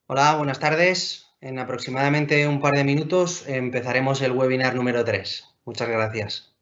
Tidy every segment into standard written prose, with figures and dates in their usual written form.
Hola, buenas tardes. En aproximadamente un par de minutos empezaremos el webinar número 3. Muchas gracias.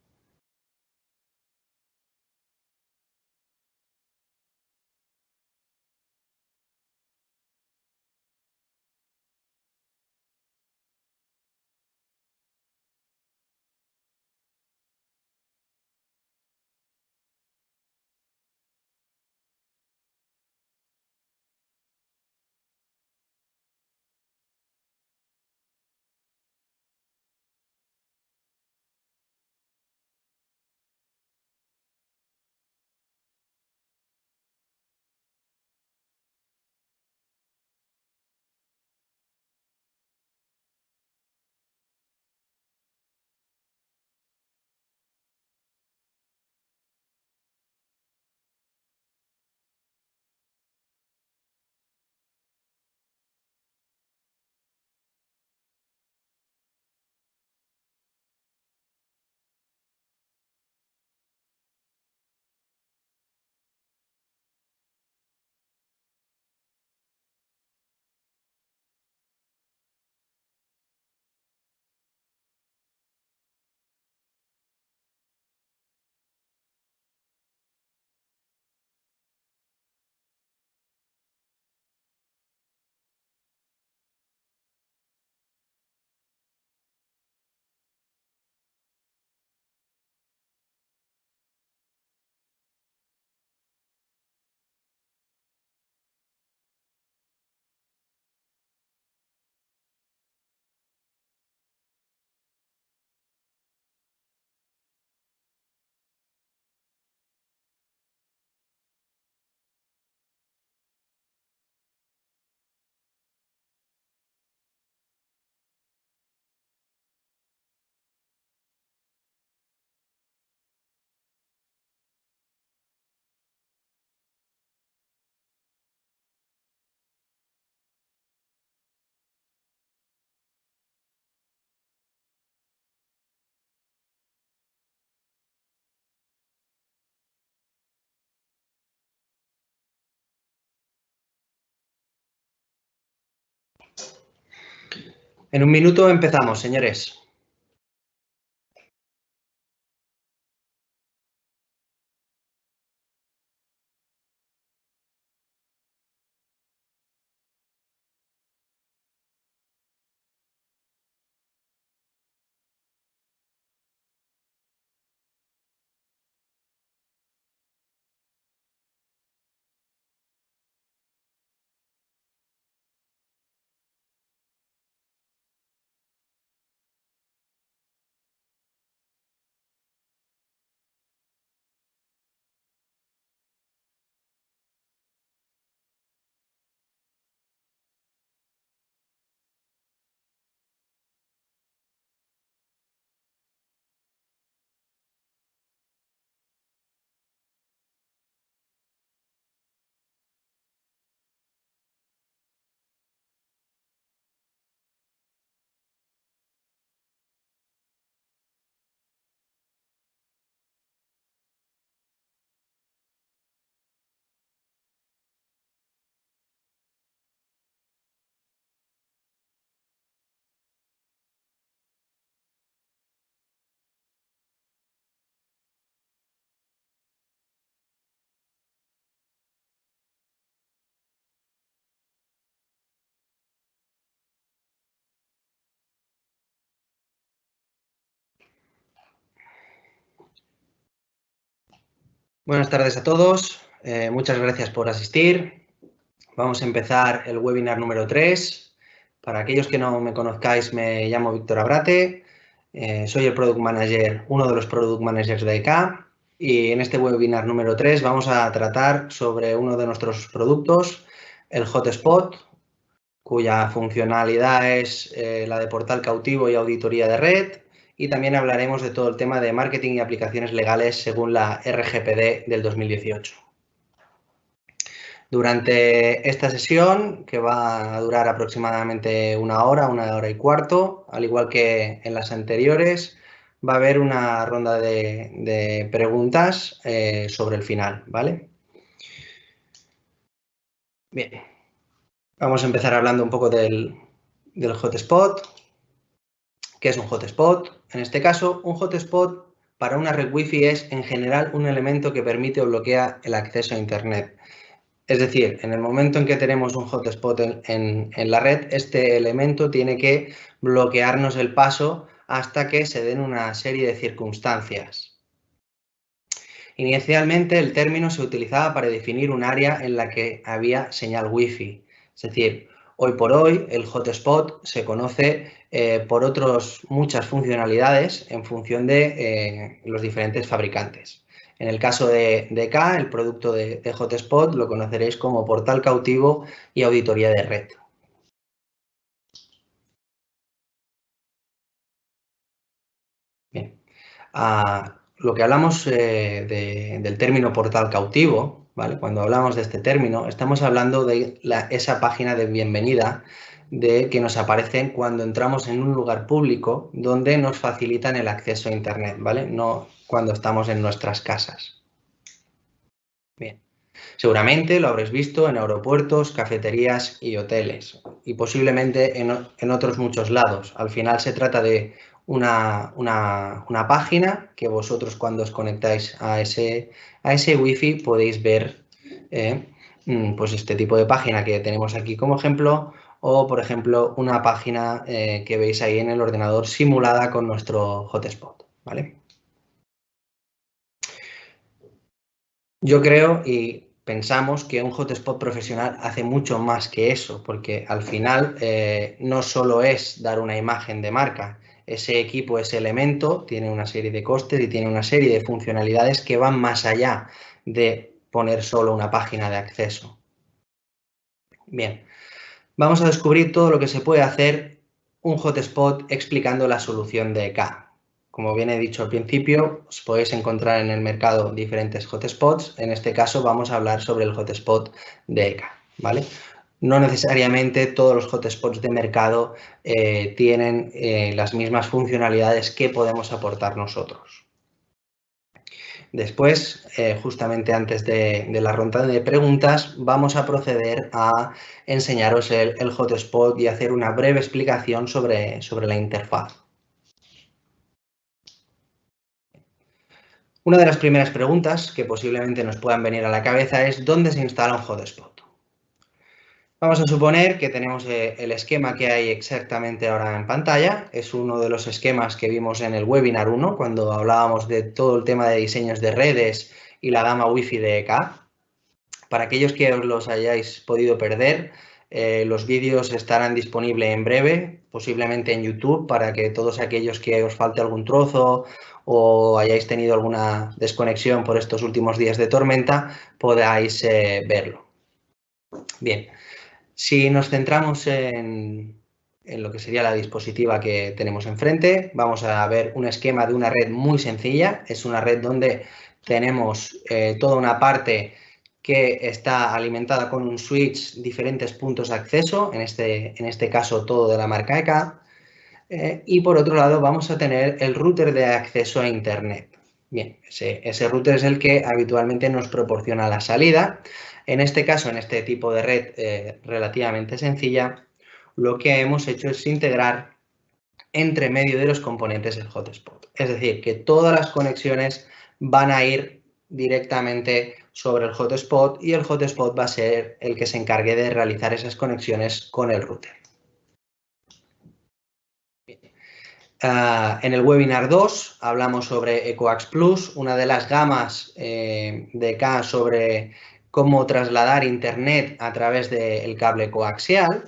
En un minuto empezamos, señores. Buenas tardes a todos. Muchas gracias por asistir. Vamos a empezar el webinar número 3. Para aquellos que no me conozcáis, me llamo Víctor Abrate. Soy el Product Manager, uno de los Product Managers de EK. Y en este webinar número 3 vamos a tratar sobre uno de nuestros productos, el Hotspot, cuya funcionalidad es la de portal cautivo y auditoría de red. Y también hablaremos de todo el tema de marketing y aplicaciones legales según la RGPD del 2018. Durante esta sesión, que va a durar aproximadamente una hora y cuarto, al igual que en las anteriores, va a haber una ronda de preguntas sobre el final, ¿vale? Bien, vamos a empezar hablando un poco del hotspot. ¿Qué es un hotspot? En este caso, un hotspot para una red Wi-Fi es en general un elemento que permite o bloquea el acceso a Internet. Es decir, en el momento en que tenemos un hotspot en la red, este elemento tiene que bloquearnos el paso hasta que se den una serie de circunstancias. Inicialmente, el término se utilizaba para definir un área en la que había señal Wi-Fi. Es decir, hoy por hoy el hotspot se conoce por otras muchas funcionalidades en función de los diferentes fabricantes. En el caso de K, el producto de hotspot lo conoceréis como portal cautivo y auditoría de red. Bien. Lo que hablamos del término portal cautivo, ¿vale? Cuando hablamos de este término, estamos hablando de esa página de bienvenida que nos aparecen cuando entramos en un lugar público donde nos facilitan el acceso a Internet, ¿vale? No cuando estamos en nuestras casas. Bien. Seguramente lo habréis visto en aeropuertos, cafeterías y hoteles y posiblemente en otros muchos lados. Al final se trata de una página que vosotros cuando os conectáis a ese Wi-Fi podéis ver pues este tipo de página que tenemos aquí como ejemplo o, por ejemplo, una página que veis ahí en el ordenador simulada con nuestro hotspot, ¿vale? Yo creo y pensamos que un hotspot profesional hace mucho más que eso, porque al final no solo es dar una imagen de marca, ese equipo, ese elemento, tiene una serie de costes y tiene una serie de funcionalidades que van más allá de poner solo una página de acceso. Bien, vamos a descubrir todo lo que se puede hacer un hotspot explicando la solución de K. Como bien he dicho al principio, os podéis encontrar en el mercado diferentes hotspots. En este caso vamos a hablar sobre el hotspot de ECA, ¿vale? No necesariamente todos los hotspots de mercado tienen las mismas funcionalidades que podemos aportar nosotros. Después, justamente antes de la ronda de preguntas, vamos a proceder a enseñaros el hotspot y hacer una breve explicación sobre la interfaz. Una de las primeras preguntas que posiblemente nos puedan venir a la cabeza es ¿dónde se instala un hotspot? Vamos a suponer que tenemos el esquema que hay exactamente ahora en pantalla. Es uno de los esquemas que vimos en el webinar 1 cuando hablábamos de todo el tema de diseños de redes y la gama Wi-Fi de EK. Para aquellos que os los hayáis podido perder, los vídeos estarán disponibles en breve, posiblemente en YouTube, para que todos aquellos que os falte algún trozo o hayáis tenido alguna desconexión por estos últimos días de tormenta, podáis verlo. Bien, si nos centramos en lo que sería la dispositiva que tenemos enfrente, vamos a ver un esquema de una red muy sencilla. Es una red donde tenemos toda una parte que está alimentada con un switch, diferentes puntos de acceso, en este caso todo de la marca EK. Y por otro lado vamos a tener el router de acceso a Internet. Bien, ese router es el que habitualmente nos proporciona la salida. En este caso, en este tipo de red relativamente sencilla, lo que hemos hecho es integrar entre medio de los componentes el hotspot. Es decir, que todas las conexiones van a ir directamente sobre el hotspot y el hotspot va a ser el que se encargue de realizar esas conexiones con el router. En el webinar 2 hablamos sobre EcoAx Plus, una de las gamas de K sobre cómo trasladar Internet a través del cable coaxial.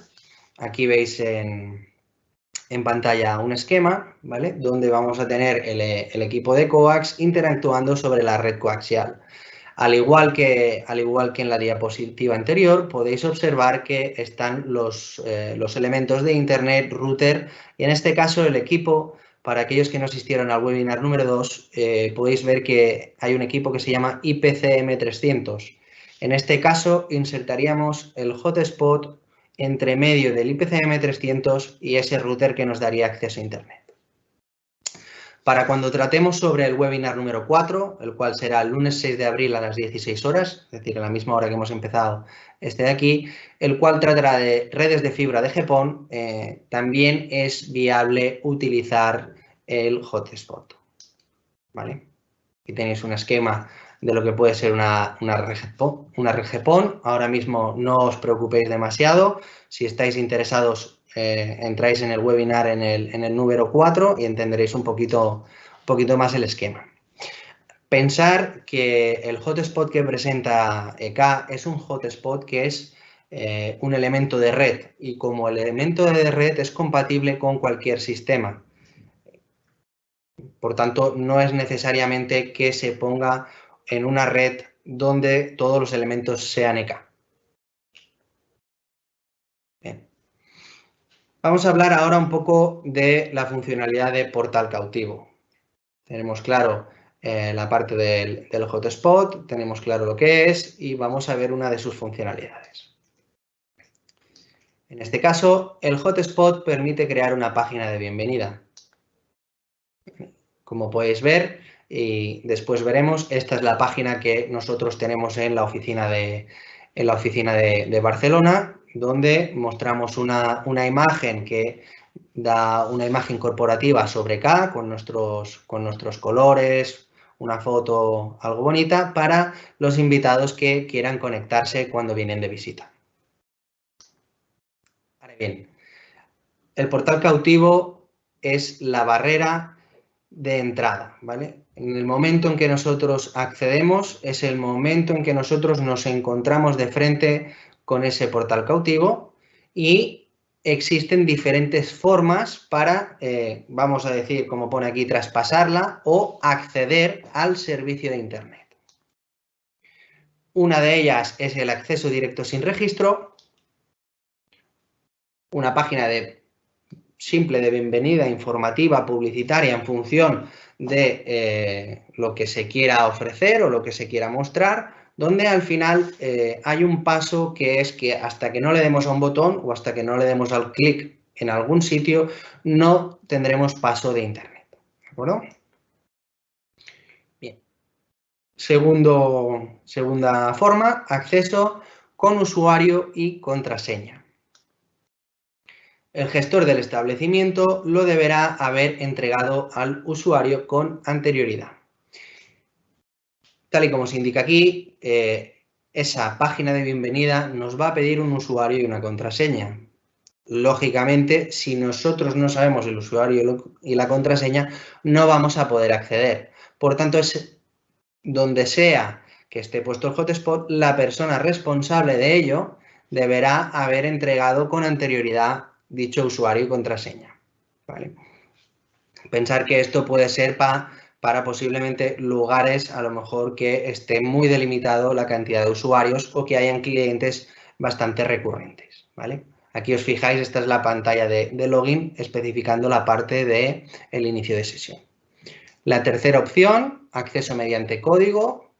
Aquí veis en pantalla un esquema, ¿vale? Donde vamos a tener el equipo de coax interactuando sobre la red coaxial. Al igual que en la diapositiva anterior, podéis observar que están los elementos de Internet, router, y en este caso el equipo, para aquellos que no asistieron al webinar número 2, podéis ver que hay un equipo que se llama IPCM300. En este caso, insertaríamos el hotspot entre medio del IPCM300 y ese router que nos daría acceso a Internet. Para cuando tratemos sobre el webinar número 4, el cual será el lunes 6 de abril a las 16 horas, es decir, a la misma hora que hemos empezado este de aquí, el cual tratará de redes de fibra de GPON, también es viable utilizar el hotspot. ¿Vale? Aquí tenéis un esquema de lo que puede ser una red GPON. Ahora mismo no os preocupéis demasiado. Si estáis interesados, entráis en el webinar en el número 4 y entenderéis un poquito más el esquema. Pensar que el hotspot que presenta EK es un hotspot que es un elemento de red, y como el elemento de red es compatible con cualquier sistema. Por tanto, no es necesariamente que se ponga en una red donde todos los elementos sean EK. Bien. Vamos a hablar ahora un poco de la funcionalidad de portal cautivo. Tenemos claro la parte del hotspot, tenemos claro lo que es y vamos a ver una de sus funcionalidades. En este caso, el hotspot permite crear una página de bienvenida. Como podéis ver, y después veremos, esta es la página que nosotros tenemos en la oficina de Barcelona, donde mostramos una imagen que da una imagen corporativa sobre K con nuestros colores, una foto algo bonita para los invitados que quieran conectarse cuando vienen de visita. Ahora bien, el portal cautivo es la barrera de entrada, ¿vale? En el momento en que nosotros accedemos es el momento en que nosotros nos encontramos de frente con ese portal cautivo y existen diferentes formas para, vamos a decir, como pone aquí, traspasarla o acceder al servicio de Internet. Una de ellas es el acceso directo sin registro, una página simple de bienvenida informativa, publicitaria, en función de lo que se quiera ofrecer o lo que se quiera mostrar, donde al final hay un paso que es que hasta que no le demos a un botón o hasta que no le demos al clic en algún sitio, no tendremos paso de Internet. ¿De acuerdo? Bien. Segunda forma, acceso con usuario y contraseña. El gestor del establecimiento lo deberá haber entregado al usuario con anterioridad. Tal y como se indica aquí, esa página de bienvenida nos va a pedir un usuario y una contraseña. Lógicamente, si nosotros no sabemos el usuario y la contraseña, no vamos a poder acceder. Por tanto, es donde sea que esté puesto el hotspot, la persona responsable de ello deberá haber entregado con anterioridad dicho usuario y contraseña. ¿Vale? Pensar que esto puede ser para posiblemente lugares a lo mejor que esté muy delimitado la cantidad de usuarios o que hayan clientes bastante recurrentes. ¿Vale? Aquí os fijáis, esta es la pantalla de login especificando la parte del inicio de sesión. La tercera opción, acceso mediante código,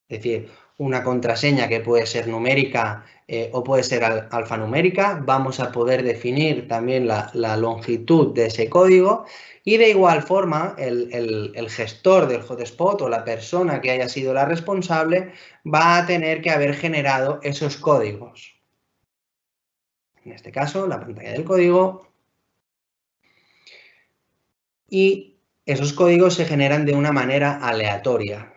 es decir, una contraseña que puede ser numérica o puede ser alfanumérica. Vamos a poder definir también la longitud de ese código y de igual forma el gestor del hotspot o la persona que haya sido la responsable va a tener que haber generado esos códigos. En este caso, la pantalla del código. Y esos códigos se generan de una manera aleatoria.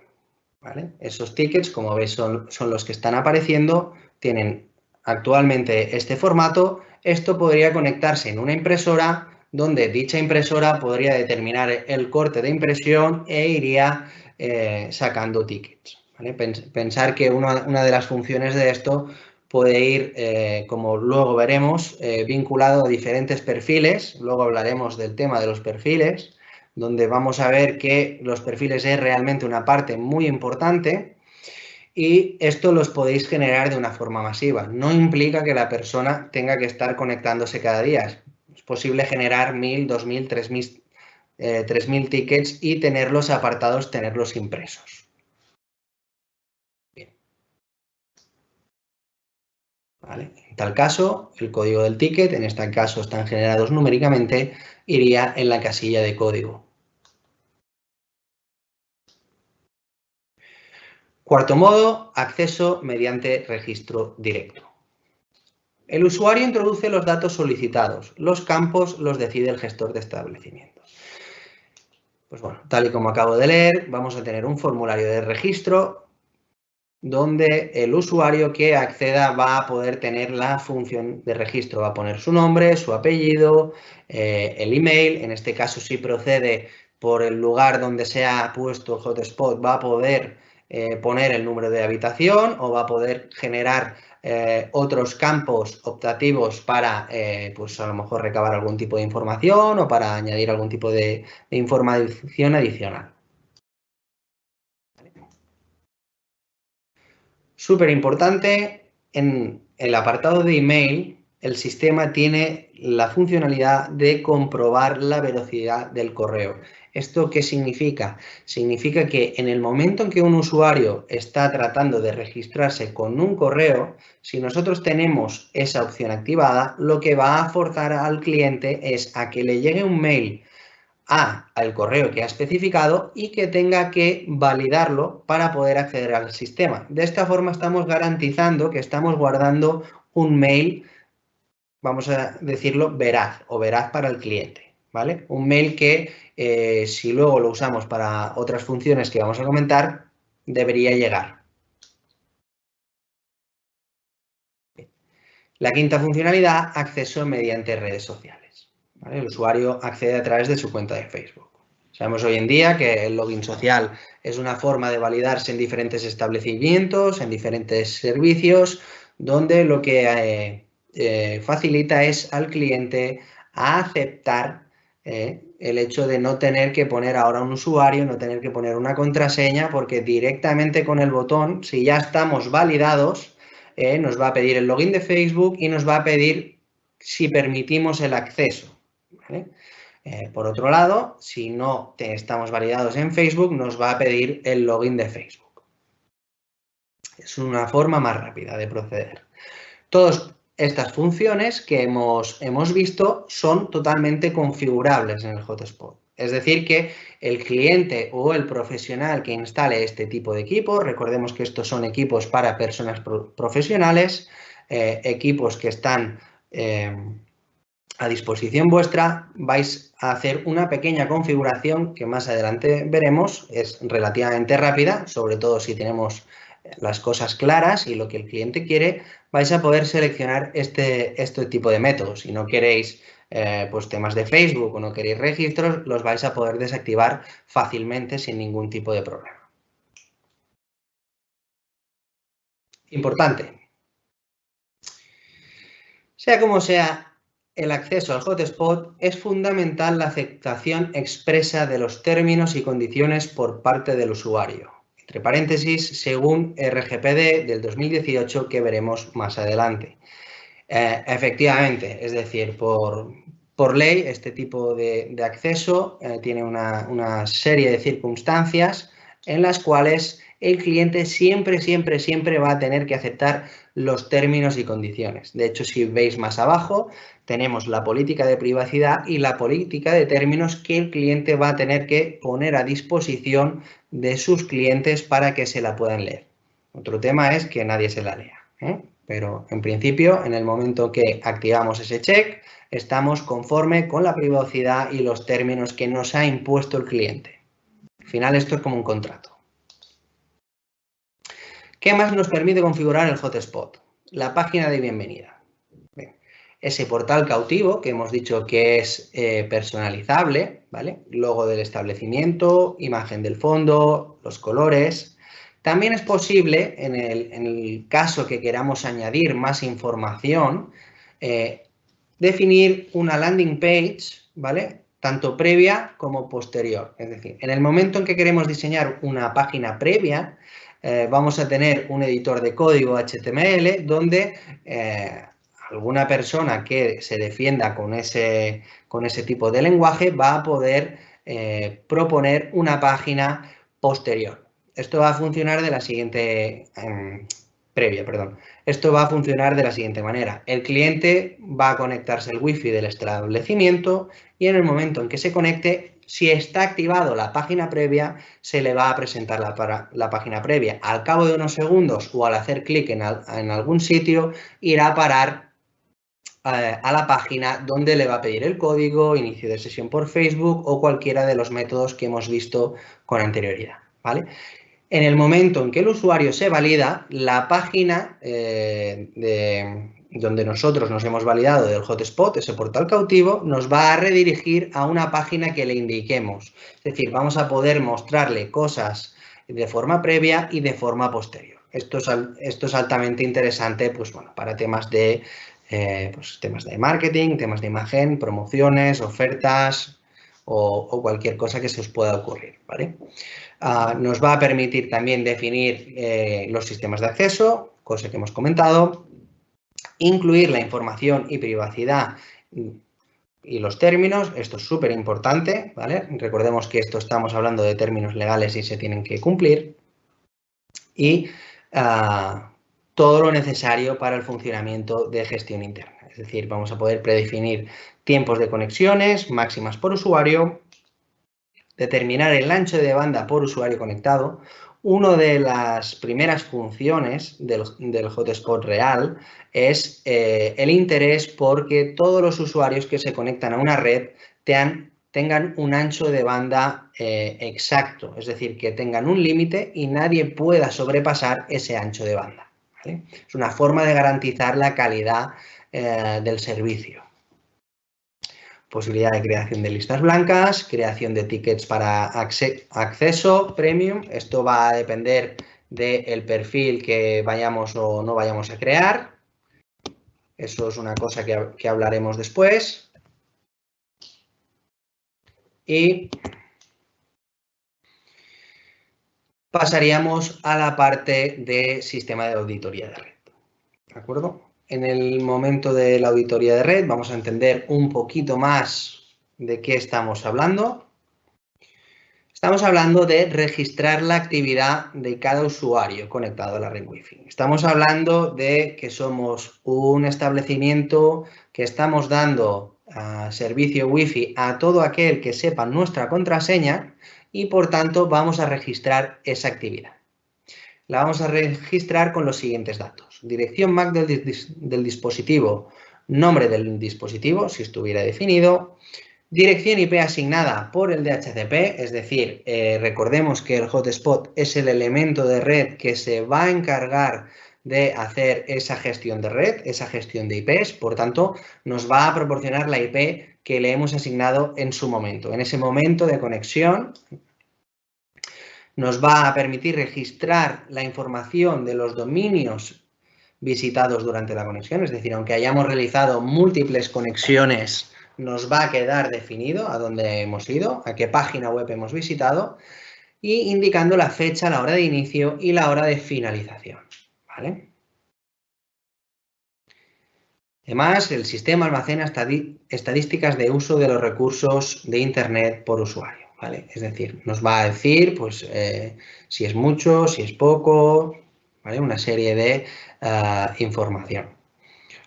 ¿Vale? Esos tickets, como veis, son los que están apareciendo, tienen actualmente este formato. Esto podría conectarse en una impresora, donde dicha impresora podría determinar el corte de impresión e iría sacando tickets. ¿Vale? Pensar que una de las funciones de esto puede ir, como luego veremos, vinculado a diferentes perfiles. Luego hablaremos del tema de los perfiles, donde vamos a ver que los perfiles es realmente una parte muy importante y esto los podéis generar de una forma masiva. No implica que la persona tenga que estar conectándose cada día. Es posible generar 1000, 2000, 3000 tickets y tenerlos apartados, tenerlos impresos. Bien. ¿Vale? En tal caso, el código del ticket, en este caso están generados numéricamente, iría en la casilla de código. Cuarto modo, acceso mediante registro directo. El usuario introduce los datos solicitados. Los campos los decide el gestor de establecimientos. Pues bueno, tal y como acabo de leer, vamos a tener un formulario de registro donde el usuario que acceda va a poder tener la función de registro. Va a poner su nombre, su apellido, el email. En este caso, si procede por el lugar donde se ha puesto el hotspot, va a poder poner el número de habitación o va a poder generar otros campos optativos para, pues a lo mejor recabar algún tipo de información o para añadir algún tipo de información adicional. Súper importante, en el apartado de email, el sistema tiene la funcionalidad de comprobar la velocidad del correo. ¿Esto qué significa? Significa que en el momento en que un usuario está tratando de registrarse con un correo, si nosotros tenemos esa opción activada, lo que va a forzar al cliente es a que le llegue un mail al correo que ha especificado y que tenga que validarlo para poder acceder al sistema. De esta forma estamos garantizando que estamos guardando un mail, vamos a decirlo, veraz o veraz para el cliente, ¿vale? Un mail que si luego lo usamos para otras funciones que vamos a comentar, debería llegar. La quinta funcionalidad, acceso mediante redes sociales, ¿vale? El usuario accede a través de su cuenta de Facebook. Sabemos hoy en día que el login social es una forma de validarse en diferentes establecimientos, en diferentes servicios, donde lo que facilita es al cliente a aceptar el hecho de no tener que poner ahora un usuario, no tener que poner una contraseña, porque directamente con el botón, si ya estamos validados, nos va a pedir el login de Facebook y nos va a pedir si permitimos el acceso, ¿vale? Por otro lado, si no estamos validados en Facebook, nos va a pedir el login de Facebook. Es una forma más rápida de proceder. Todas estas funciones que hemos visto son totalmente configurables en el hotspot. Es decir, que el cliente o el profesional que instale este tipo de equipo, recordemos que estos son equipos para personas profesionales, equipos que están a disposición vuestra, vais a hacer una pequeña configuración que más adelante veremos, es relativamente rápida, sobre todo si tenemos las cosas claras y lo que el cliente quiere, vais a poder seleccionar este tipo de métodos. Si no queréis pues temas de Facebook o no queréis registros, los vais a poder desactivar fácilmente sin ningún tipo de problema. Importante. Sea como sea, el acceso al hotspot es fundamental la aceptación expresa de los términos y condiciones por parte del usuario, entre paréntesis, según RGPD del 2018 que veremos más adelante. Efectivamente, es decir, por ley, este tipo de acceso tiene una serie de circunstancias en las cuales el cliente siempre va a tener que aceptar los términos y condiciones. De hecho, si veis más abajo, tenemos la política de privacidad y la política de términos que el cliente va a tener que poner a disposición de sus clientes para que se la puedan leer. Otro tema es que nadie se la lea, pero en principio, en el momento que activamos ese check, estamos conforme con la privacidad y los términos que nos ha impuesto el cliente. Al final, esto es como un contrato. ¿Qué más nos permite configurar el hotspot? La página de bienvenida. Bien. Ese portal cautivo que hemos dicho que es personalizable, ¿vale? Logo del establecimiento, imagen del fondo, los colores. También es posible, en el caso que queramos añadir más información, definir una landing page, ¿vale? Tanto previa como posterior. Es decir, en el momento en que queremos diseñar una página previa, vamos a tener un editor de código HTML donde alguna persona que se defienda con ese tipo de lenguaje va a poder proponer una página posterior. Esto va a funcionar de la siguiente Esto va a funcionar de la siguiente manera. El cliente va a conectarse al wifi del establecimiento y en el momento en que se conecte, Si está activado la página previa, se le va a presentar la página previa. Al cabo de unos segundos o al hacer clic en algún sitio, irá a parar a la página donde le va a pedir el código, inicio de sesión por Facebook o cualquiera de los métodos que hemos visto con anterioridad, ¿vale? En el momento en que el usuario se valida, la página donde nosotros nos hemos validado del hotspot, ese portal cautivo, nos va a redirigir a una página que le indiquemos. Es decir, vamos a poder mostrarle cosas de forma previa y de forma posterior. Esto es altamente interesante, pues, bueno, para temas de marketing, temas de imagen, promociones, ofertas o cualquier cosa que se os pueda ocurrir, ¿vale? Nos va a permitir también definir los sistemas de acceso, cosa que hemos comentado, incluir la información y privacidad y los términos, esto es súper importante, ¿vale? Recordemos que esto estamos hablando de términos legales y se tienen que cumplir. Y todo lo necesario para el funcionamiento de gestión interna. Es decir, vamos a poder predefinir tiempos de conexiones máximas por usuario, determinar el ancho de banda por usuario conectado. Una de las primeras funciones del hotspot real es el interés porque todos los usuarios que se conectan a una red tengan un ancho de banda exacto, es decir, que tengan un límite y nadie pueda sobrepasar ese ancho de banda, ¿vale? Es una forma de garantizar la calidad del servicio. Posibilidad de creación de listas blancas, creación de tickets para acceso premium. Esto va a depender del perfil que vayamos o no vayamos a crear. Eso es una cosa que hablaremos después. Y pasaríamos a la parte de sistema de auditoría de red. ¿De acuerdo? En el momento de la auditoría de red vamos a entender un poquito más de qué estamos hablando. Estamos hablando de registrar la actividad de cada usuario conectado a la red Wi-Fi. Estamos hablando de que somos un establecimiento que estamos dando servicio Wi-Fi a todo aquel que sepa nuestra contraseña y, por tanto, vamos a registrar esa actividad. La vamos a registrar con los siguientes datos. Dirección MAC del dispositivo, nombre del dispositivo, si estuviera definido, dirección IP asignada por el DHCP, es decir, recordemos que el hotspot es el elemento de red que se va a encargar de hacer esa gestión de red, esa gestión de IPs, por tanto, nos va a proporcionar la IP que le hemos asignado en su momento. En ese momento de conexión, nos va a permitir registrar la información de los dominios visitados durante la conexión, es decir, aunque hayamos realizado múltiples conexiones, nos va a quedar definido a dónde hemos ido, a qué página web hemos visitado, y indicando la fecha, la hora de inicio y la hora de finalización, ¿vale? Además, el sistema almacena estadísticas de uso de los recursos de Internet por usuario, ¿vale? Es decir, nos va a decir pues, si es mucho, si es poco, ¿vale? Una serie de información.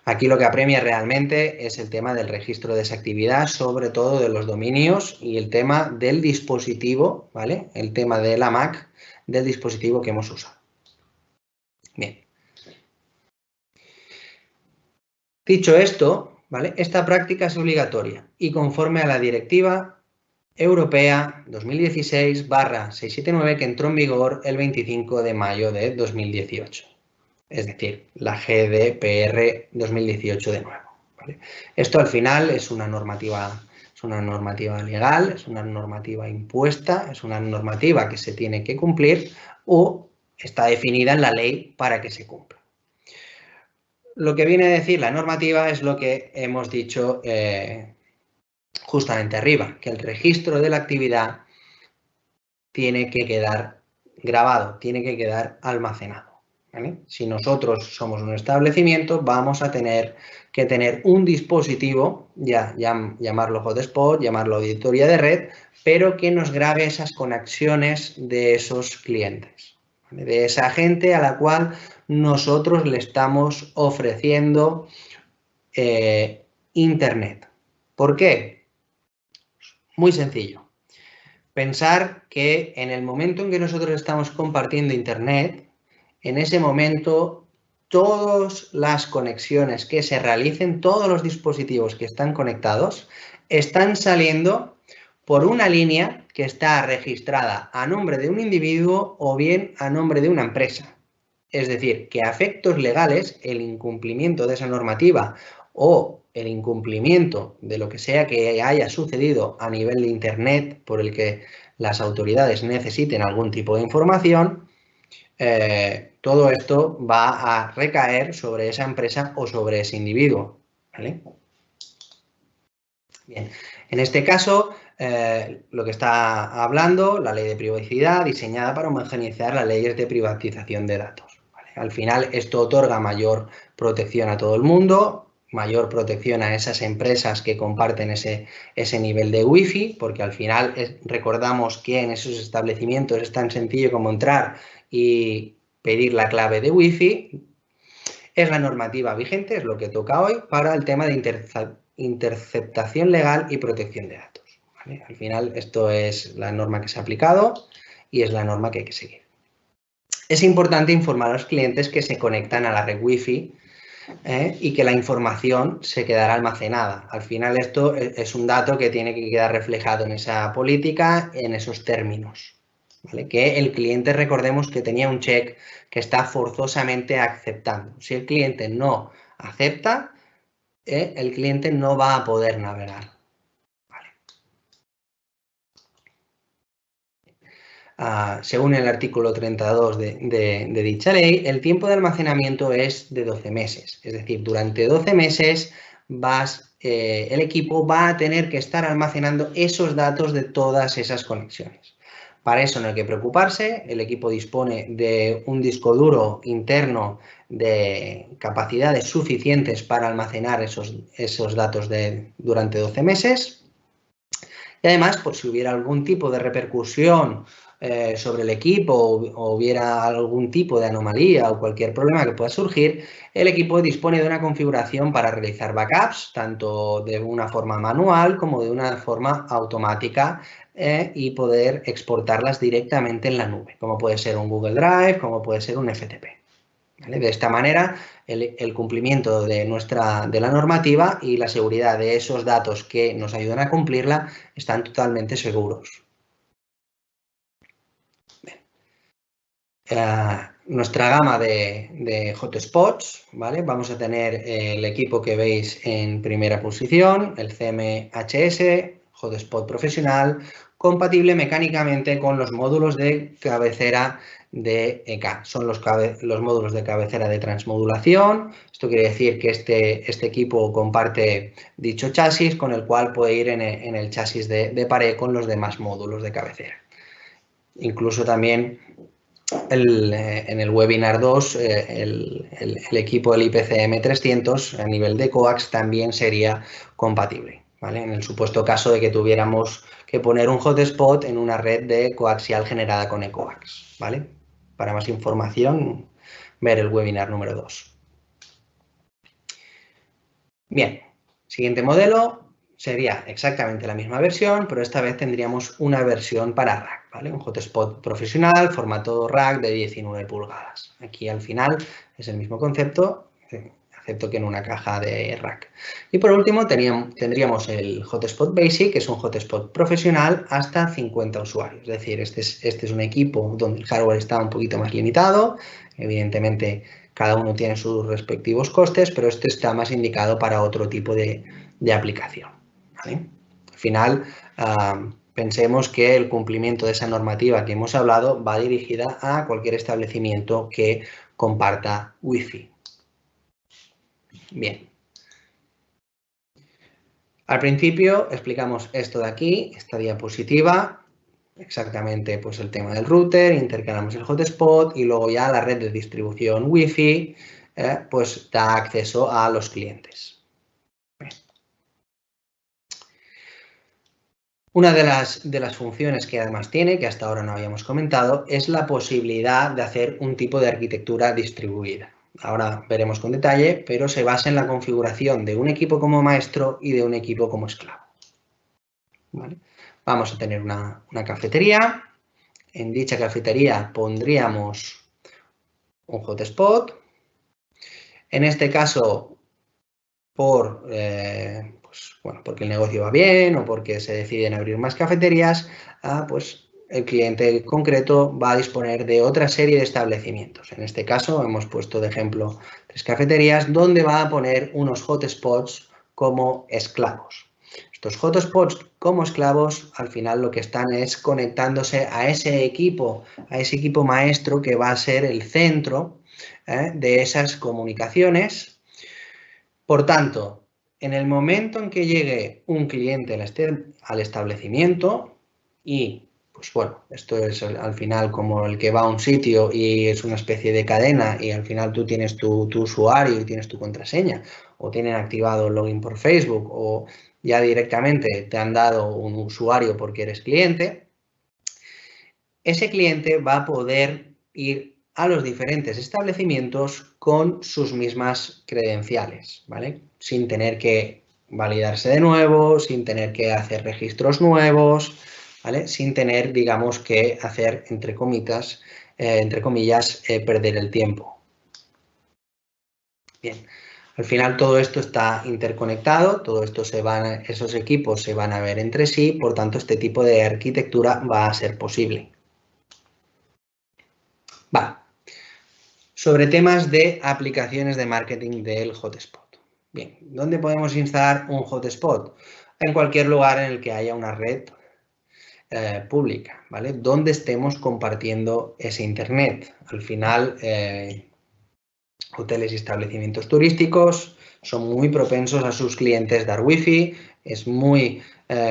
Aquí lo que apremia realmente es el tema del registro de esa actividad, sobre todo de los dominios y el tema del dispositivo, ¿vale? El tema de la MAC del dispositivo que hemos usado. Bien. Dicho esto, ¿vale? Esta práctica es obligatoria y conforme a la Directiva Europea 2016/679 que entró en vigor el 25 de mayo de 2018. Es decir, la GDPR 2018 de nuevo, ¿vale? Esto al final es una normativa legal, es una normativa impuesta, es una normativa que se tiene que cumplir o está definida en la ley para que se cumpla. Lo que viene a decir la normativa es lo que hemos dicho justamente arriba, que el registro de la actividad tiene que quedar grabado, tiene que quedar almacenado, ¿vale? Si nosotros somos un establecimiento, vamos a tener que tener un dispositivo, llamarlo hotspot, llamarlo auditoría de red, pero que nos grabe esas conexiones de esos clientes, ¿vale? De esa gente a la cual nosotros le estamos ofreciendo Internet. ¿Por qué? Muy sencillo. Pensar que en el momento en que nosotros estamos compartiendo Internet, en ese momento todas las conexiones que se realicen, todos los dispositivos que están conectados, están saliendo por una línea que está registrada a nombre de un individuo o bien a nombre de una empresa. Es decir, que a efectos legales, el incumplimiento de esa normativa o el incumplimiento de lo que sea que haya sucedido a nivel de Internet por el que las autoridades necesiten algún tipo de información, todo esto va a recaer sobre esa empresa o sobre ese individuo, ¿vale? Bien, en este caso, lo que está hablando, la ley de privacidad diseñada para homogeneizar las leyes de privatización de datos, ¿vale? Al final, esto otorga mayor protección a todo el mundo, mayor protección a esas empresas que comparten ese nivel de wifi, porque al final recordamos que en esos establecimientos es tan sencillo como entrar y pedir la clave de wifi. Es la normativa vigente, es lo que toca hoy para el tema de interceptación legal y protección de datos, ¿vale? Al final, esto es la norma que se ha aplicado y es la norma que hay que seguir. Es importante informar a los clientes que se conectan a la red Wi-Fi y que la información se quedará almacenada. Al final, esto es un dato que tiene que quedar reflejado en esa política, en esos términos, ¿vale? Que el cliente, recordemos que tenía un check que está forzosamente aceptando. Si el cliente no acepta, el cliente no va a poder navegar. Según el artículo 32 de dicha ley, el tiempo de almacenamiento es de 12 meses. Es decir, durante 12 meses el equipo va a tener que estar almacenando esos datos de todas esas conexiones. Para eso no hay que preocuparse, el equipo dispone de un disco duro interno de capacidades suficientes para almacenar esos datos durante 12 meses. Y además, por si hubiera algún tipo de repercusión sobre el equipo o hubiera algún tipo de anomalía o cualquier problema que pueda surgir, el equipo dispone de una configuración para realizar backups, tanto de una forma manual como de una forma automática y poder exportarlas directamente en la nube, como puede ser un Google Drive, como puede ser un FTP. ¿Vale? De esta manera, el cumplimiento de la normativa y la seguridad de esos datos que nos ayudan a cumplirla están totalmente seguros. Nuestra gama de hotspots, ¿vale? Vamos a tener el equipo que veis en primera posición, el CMHS, hotspot profesional, compatible mecánicamente con los módulos de cabecera de EK. Son los módulos de cabecera de transmodulación. Esto quiere decir que este equipo comparte dicho chasis, con el cual puede ir en el chasis de pared con los demás módulos de cabecera. Incluso también en el webinar 2, el equipo del IPCM 300 a nivel de coax también sería compatible, ¿vale? En el supuesto caso de que tuviéramos que poner un hotspot en una red de coaxial generada con eCoax, ¿vale? Para más información, ver el webinar número 2. Bien, siguiente modelo. Sería exactamente la misma versión, pero esta vez tendríamos una versión para rack, ¿vale? Un hotspot profesional, formato rack de 19 pulgadas. Aquí al final es el mismo concepto, excepto que en una caja de rack. Y por último tendríamos el hotspot basic, que es un hotspot profesional hasta 50 usuarios. Es decir, este es un equipo donde el hardware está un poquito más limitado. Evidentemente, cada uno tiene sus respectivos costes, pero este está más indicado para otro tipo de aplicación, ¿vale? Al final, pensemos que el cumplimiento de esa normativa que hemos hablado va dirigida a cualquier establecimiento que comparta Wi-Fi. Bien. Al principio explicamos esto de aquí, esta diapositiva, exactamente pues el tema del router, intercalamos el hotspot y luego ya la red de distribución Wi-Fi pues da acceso a los clientes. Una de las funciones que además tiene, que hasta ahora no habíamos comentado, es la posibilidad de hacer un tipo de arquitectura distribuida. Ahora veremos con detalle, pero se basa en la configuración de un equipo como maestro y de un equipo como esclavo, ¿vale? Vamos a tener una cafetería. En dicha cafetería pondríamos un hotspot. En este caso, porque el negocio va bien o porque se deciden abrir más cafeterías, pues el cliente concreto va a disponer de otra serie de establecimientos. En este caso hemos puesto de ejemplo 3 cafeterías donde va a poner unos hotspots como esclavos. Estos hotspots como esclavos al final lo que están es conectándose a ese equipo maestro que va a ser el centro de esas comunicaciones. Por tanto, en el momento en que llegue un cliente al establecimiento y, pues bueno, esto es al final como el que va a un sitio y es una especie de cadena y al final tú tienes tu usuario y tienes tu contraseña o tienen activado el login por Facebook o ya directamente te han dado un usuario porque eres cliente, ese cliente va a poder ir a los diferentes establecimientos con sus mismas credenciales, ¿vale? Sin tener que validarse de nuevo, sin tener que hacer registros nuevos, ¿vale? Sin tener, digamos, que hacer, entre comillas, perder el tiempo. Bien, al final todo esto está interconectado, esos equipos se van a ver entre sí, por tanto, este tipo de arquitectura va a ser posible. Vale. Sobre temas de aplicaciones de marketing del hotspot. Bien, ¿dónde podemos instalar un hotspot? En cualquier lugar en el que haya una red pública, ¿vale? Donde estemos compartiendo ese internet. Al final, hoteles y establecimientos turísticos son muy propensos a sus clientes dar wifi. Es muy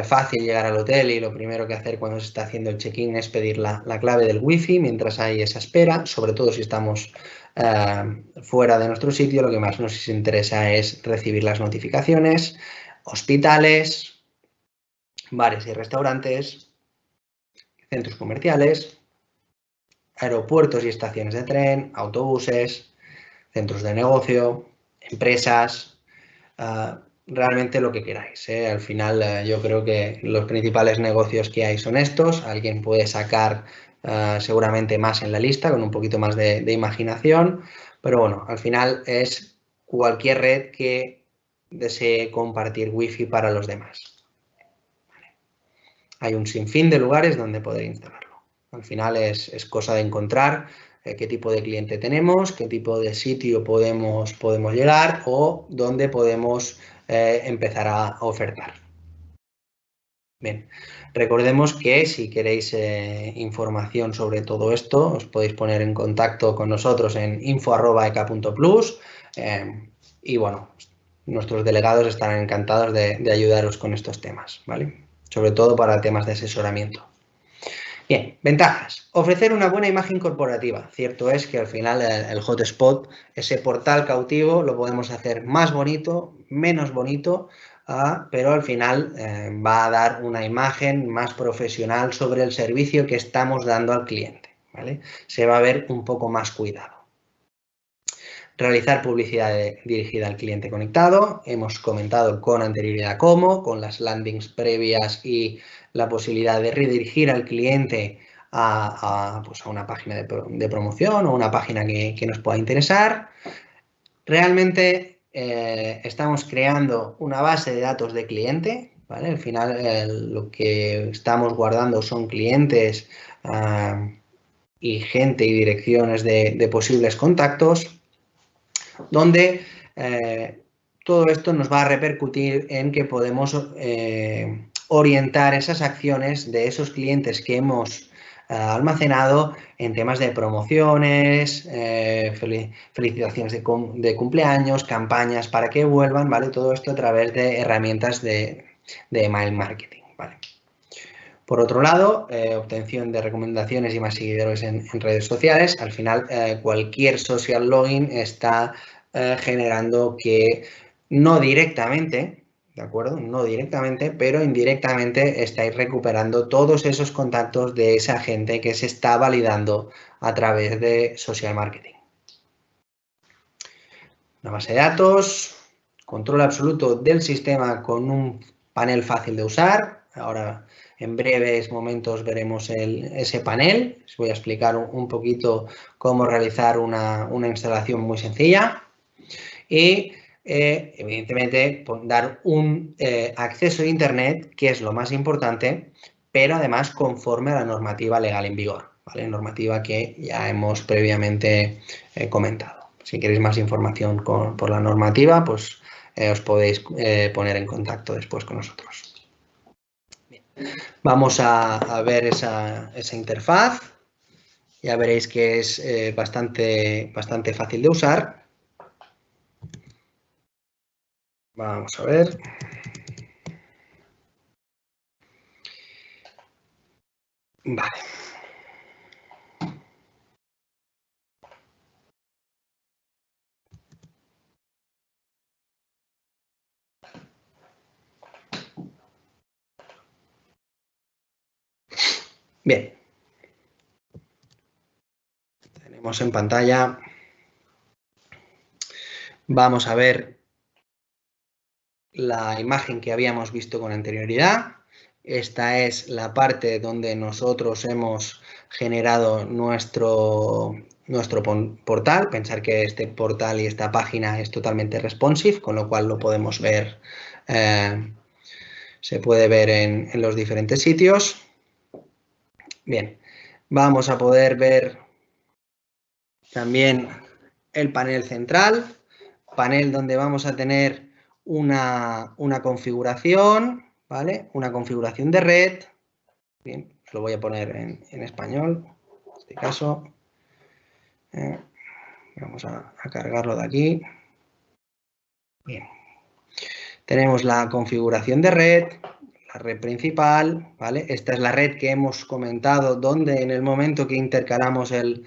fácil llegar al hotel y lo primero que hacer cuando se está haciendo el check-in es pedir la clave del wifi mientras hay esa espera, sobre todo si estamos fuera de nuestro sitio. Lo que más nos interesa es recibir las notificaciones. Hospitales, bares y restaurantes, centros comerciales, aeropuertos y estaciones de tren, autobuses, centros de negocio, empresas, realmente lo que queráis. Al final yo creo que los principales negocios que hay son estos. Alguien puede sacar seguramente más en la lista con un poquito más de imaginación, pero bueno, al final es cualquier red que desee compartir wifi para los demás. Hay un sinfín de lugares donde poder instalarlo. Al final es cosa de encontrar qué tipo de cliente tenemos, qué tipo de sitio podemos llegar o dónde podemos empezar a ofertar. Bien, recordemos que si queréis información sobre todo esto, os podéis poner en contacto con nosotros en info@eka.plus y bueno, nuestros delegados estarán encantados de ayudaros con estos temas, ¿vale? Sobre todo para temas de asesoramiento. Bien, ventajas. Ofrecer una buena imagen corporativa. Cierto es que al final el hotspot, ese portal cautivo, lo podemos hacer más bonito, menos bonito, pero al final va a dar una imagen más profesional sobre el servicio que estamos dando al cliente, ¿vale? Se va a ver un poco más cuidado. Realizar publicidad dirigida al cliente conectado. Hemos comentado con anterioridad cómo, con las landings previas y la posibilidad de redirigir al cliente a una página de promoción o una página que nos pueda interesar. Realmente estamos creando una base de datos de cliente, ¿vale? Al final lo que estamos guardando son clientes y gente y direcciones de posibles contactos, donde todo esto nos va a repercutir en que podemos orientar esas acciones de esos clientes que hemos almacenado en temas de promociones, felicitaciones de cumpleaños, campañas para que vuelvan, ¿vale? Todo esto a través de herramientas de email marketing, ¿vale? Por otro lado, obtención de recomendaciones y más seguidores en redes sociales. Al final, cualquier social login está generando que no directamente, ¿de acuerdo? No directamente, pero indirectamente estáis recuperando todos esos contactos de esa gente que se está validando a través de social marketing. Una base de datos, control absoluto del sistema con un panel fácil de usar. Ahora En breves momentos veremos ese panel. Os voy a explicar un poquito cómo realizar una instalación muy sencilla. Y, evidentemente, dar un acceso a Internet, que es lo más importante, pero además conforme a la normativa legal en vigor, ¿vale? Normativa que ya hemos previamente comentado. Si queréis más información por la normativa, pues os podéis poner en contacto después con nosotros. Bien. Vamos a ver esa interfaz. Ya veréis que es bastante fácil de usar. Vamos a ver. Vale. Bien. Tenemos en pantalla. Vamos a ver la imagen que habíamos visto con anterioridad. Esta es la parte donde nosotros hemos generado nuestro portal. Pensar que este portal y esta página es totalmente responsive, con lo cual lo podemos ver, se puede ver en los diferentes sitios. Bien, vamos a poder ver también el panel central, panel donde vamos a tener una configuración, ¿vale? Una configuración de red. Bien, lo voy a poner en español, en este caso. Vamos a cargarlo de aquí. Bien. Tenemos la configuración de red, la red principal, ¿vale? Esta es la red que hemos comentado, donde en el momento que intercalamos el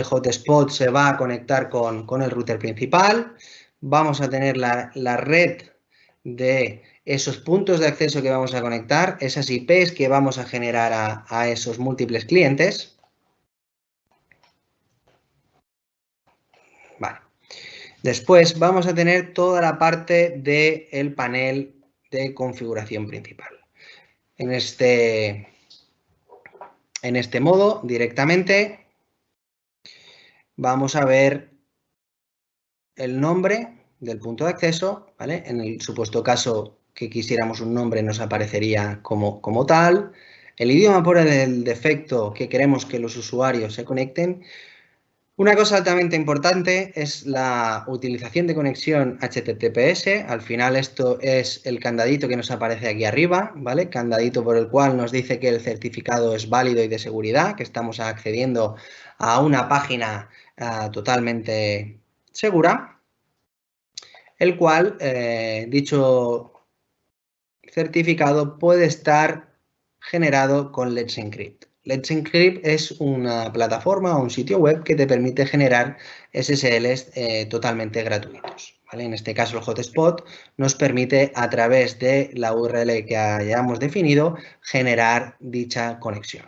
hotspot se va a conectar con el router principal. Vamos a tener la red de esos puntos de acceso que vamos a conectar, esas IPs que vamos a generar a esos múltiples clientes. Vale. Después vamos a tener toda la parte del panel de configuración principal. En este modo, directamente, vamos a ver el nombre del punto de acceso, ¿vale? En el supuesto caso que quisiéramos un nombre, nos aparecería como tal. El idioma por el defecto que queremos que los usuarios se conecten. Una cosa altamente importante es la utilización de conexión HTTPS. Al final esto es el candadito que nos aparece aquí arriba, ¿vale? Candadito por el cual nos dice que el certificado es válido y de seguridad, que estamos accediendo a una página totalmente segura, el cual, dicho certificado puede estar generado con Let's Encrypt. Let's Encrypt es una plataforma o un sitio web que te permite generar SSLs totalmente gratuitos, ¿vale? En este caso el hotspot nos permite, a través de la URL que hayamos definido, generar dicha conexión.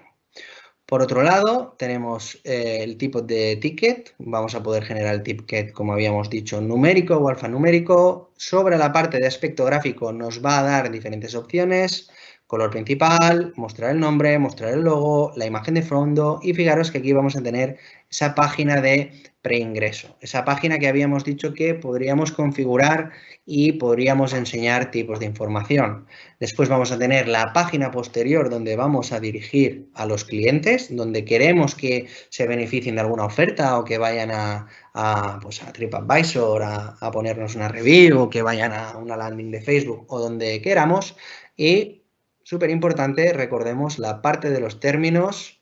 Por otro lado, tenemos el tipo de ticket. Vamos a poder generar el ticket, como habíamos dicho, numérico o alfanumérico. Sobre la parte de aspecto gráfico nos va a dar diferentes opciones. Color principal, mostrar el nombre, mostrar el logo, la imagen de fondo. Y fijaros que aquí vamos a tener esa página de preingreso. Esa página que habíamos dicho que podríamos configurar y podríamos enseñar tipos de información. Después vamos a tener la página posterior donde vamos a dirigir a los clientes, donde queremos que se beneficien de alguna oferta o que vayan a TripAdvisor a ponernos una review o que vayan a una landing de Facebook o donde queramos. Y, súper importante, recordemos la parte de los términos,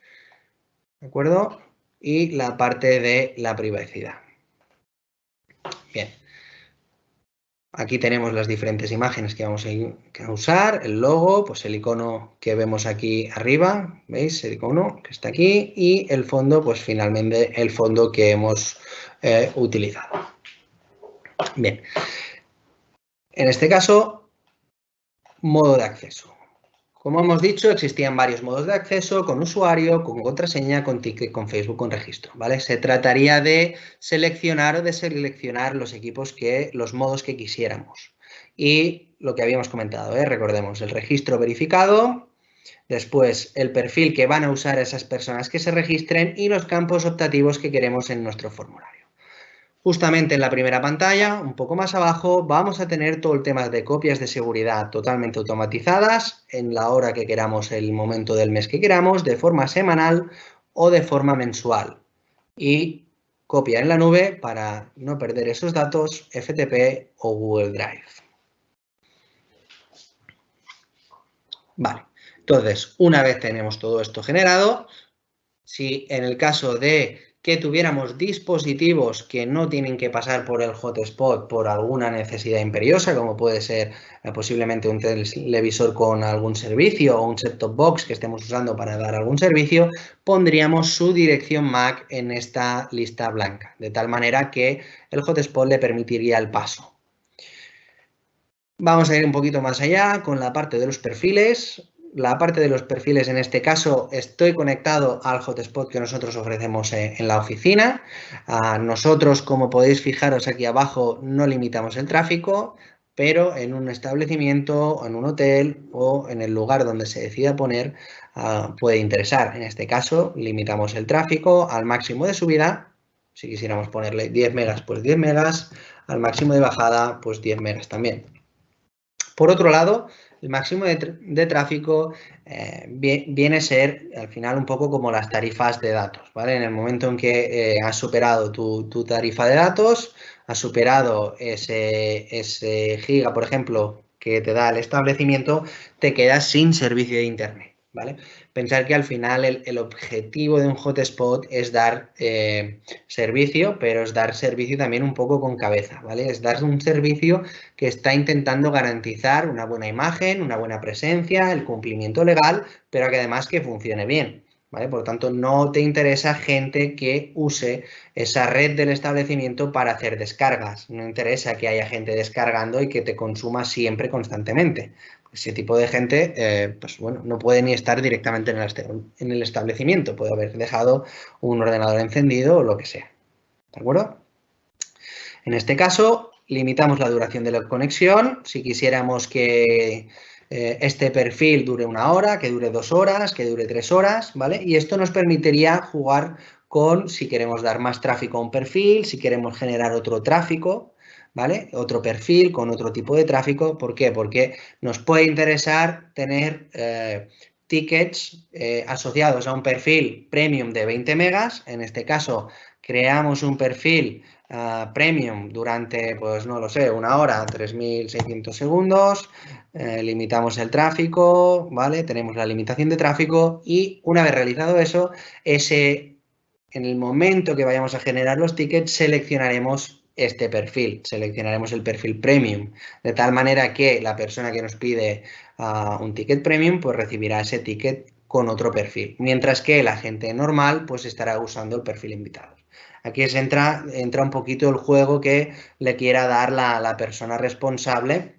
¿de acuerdo? Y la parte de la privacidad. Bien. Aquí tenemos las diferentes imágenes que vamos a usar, el logo, pues el icono que vemos aquí arriba, ¿veis? El icono que está aquí y el fondo, pues finalmente el fondo que hemos utilizado. Bien. En este caso, modo de acceso. Como hemos dicho, existían varios modos de acceso, con usuario, con contraseña, con ticket, con Facebook, con registro, ¿vale? Se trataría de seleccionar o deseleccionar los los modos que quisiéramos. Y lo que habíamos comentado, recordemos, el registro verificado, Después, el perfil que van a usar esas personas que se registren y los campos optativos que queremos en nuestro formulario. Justamente en la primera pantalla, un poco más abajo, vamos a tener todo el tema de copias de seguridad totalmente automatizadas en la hora que queramos, el momento del mes que queramos, de forma semanal o de forma mensual. Y copia en la nube para no perder esos datos, FTP o Google Drive. Vale, entonces, una vez tenemos todo esto generado, si en el caso de que tuviéramos dispositivos que no tienen que pasar por el hotspot por alguna necesidad imperiosa, como puede ser posiblemente un televisor con algún servicio o un set-top box que estemos usando para dar algún servicio, pondríamos su dirección MAC en esta lista blanca, de tal manera que el hotspot le permitiría el paso. Vamos a ir un poquito más allá con la parte de los perfiles. La parte de los perfiles, en este caso, estoy conectado al hotspot que nosotros ofrecemos en la oficina. Nosotros, como podéis fijaros aquí abajo, no limitamos el tráfico, pero en un establecimiento, en un hotel o en el lugar donde se decida poner, puede interesar. En este caso, limitamos el tráfico al máximo de subida. Si quisiéramos ponerle 10 megas, pues 10 megas. Al máximo de bajada, pues 10 megas también. Por otro lado, el máximo de tráfico viene a ser al final un poco como las tarifas de datos, ¿vale? En el momento en que has superado tu tarifa de datos, has superado ese giga, por ejemplo, que te da el establecimiento, te quedas sin servicio de internet, ¿vale? Pensar que al final el objetivo de un hotspot es dar servicio, pero es dar servicio también un poco con cabeza, ¿vale? Es dar un servicio que está intentando garantizar una buena imagen, una buena presencia, el cumplimiento legal, pero que además que funcione bien, ¿vale? Por lo tanto, no te interesa gente que use esa red del establecimiento para hacer descargas. No interesa que haya gente descargando y que te consuma siempre constantemente. Ese tipo de gente, pues bueno, no puede ni estar directamente en el establecimiento. Puede haber dejado un ordenador encendido o lo que sea. ¿De acuerdo? En este caso, limitamos la duración de la conexión. Si quisiéramos que este perfil dure 1 hora, que dure 2 horas, que dure 3 horas, ¿vale? Y esto nos permitiría jugar con si queremos dar más tráfico a un perfil, si queremos generar otro tráfico, ¿vale? Otro perfil con otro tipo de tráfico. ¿Por qué? Porque nos puede interesar tener tickets asociados a un perfil premium de 20 megas. En este caso, creamos un perfil premium durante, pues no lo sé, 1 hora, 3600 segundos, limitamos el tráfico, ¿vale? Tenemos la limitación de tráfico y una vez realizado eso, en el momento que vayamos a generar los tickets, seleccionaremos este perfil, seleccionaremos el perfil premium, de tal manera que la persona que nos pide un ticket premium, pues recibirá ese ticket con otro perfil, mientras que la gente normal, pues estará usando el perfil invitado. Aquí entra un poquito el juego que le quiera dar la persona responsable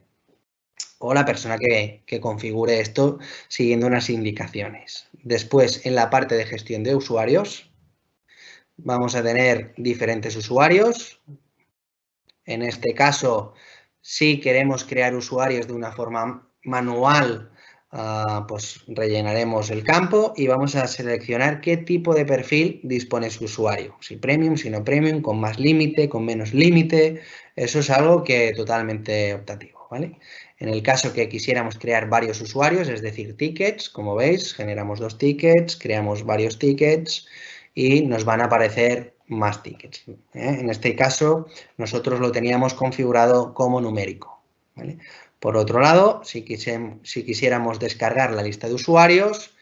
o la persona que configure esto siguiendo unas indicaciones. Después, en la parte de gestión de usuarios, vamos a tener diferentes usuarios. En este caso, si queremos crear usuarios de una forma manual, pues rellenaremos el campo y vamos a seleccionar qué tipo de perfil dispone su usuario. Si premium, si no premium, con más límite, con menos límite. Eso es algo que totalmente optativo, ¿vale? En el caso que quisiéramos crear varios usuarios, es decir, tickets, como veis, generamos 2 tickets, creamos varios tickets y nos van a aparecer más tickets. En este caso, nosotros lo teníamos configurado como numérico, ¿vale? Por otro lado, si quisiéramos descargar la lista de usuarios,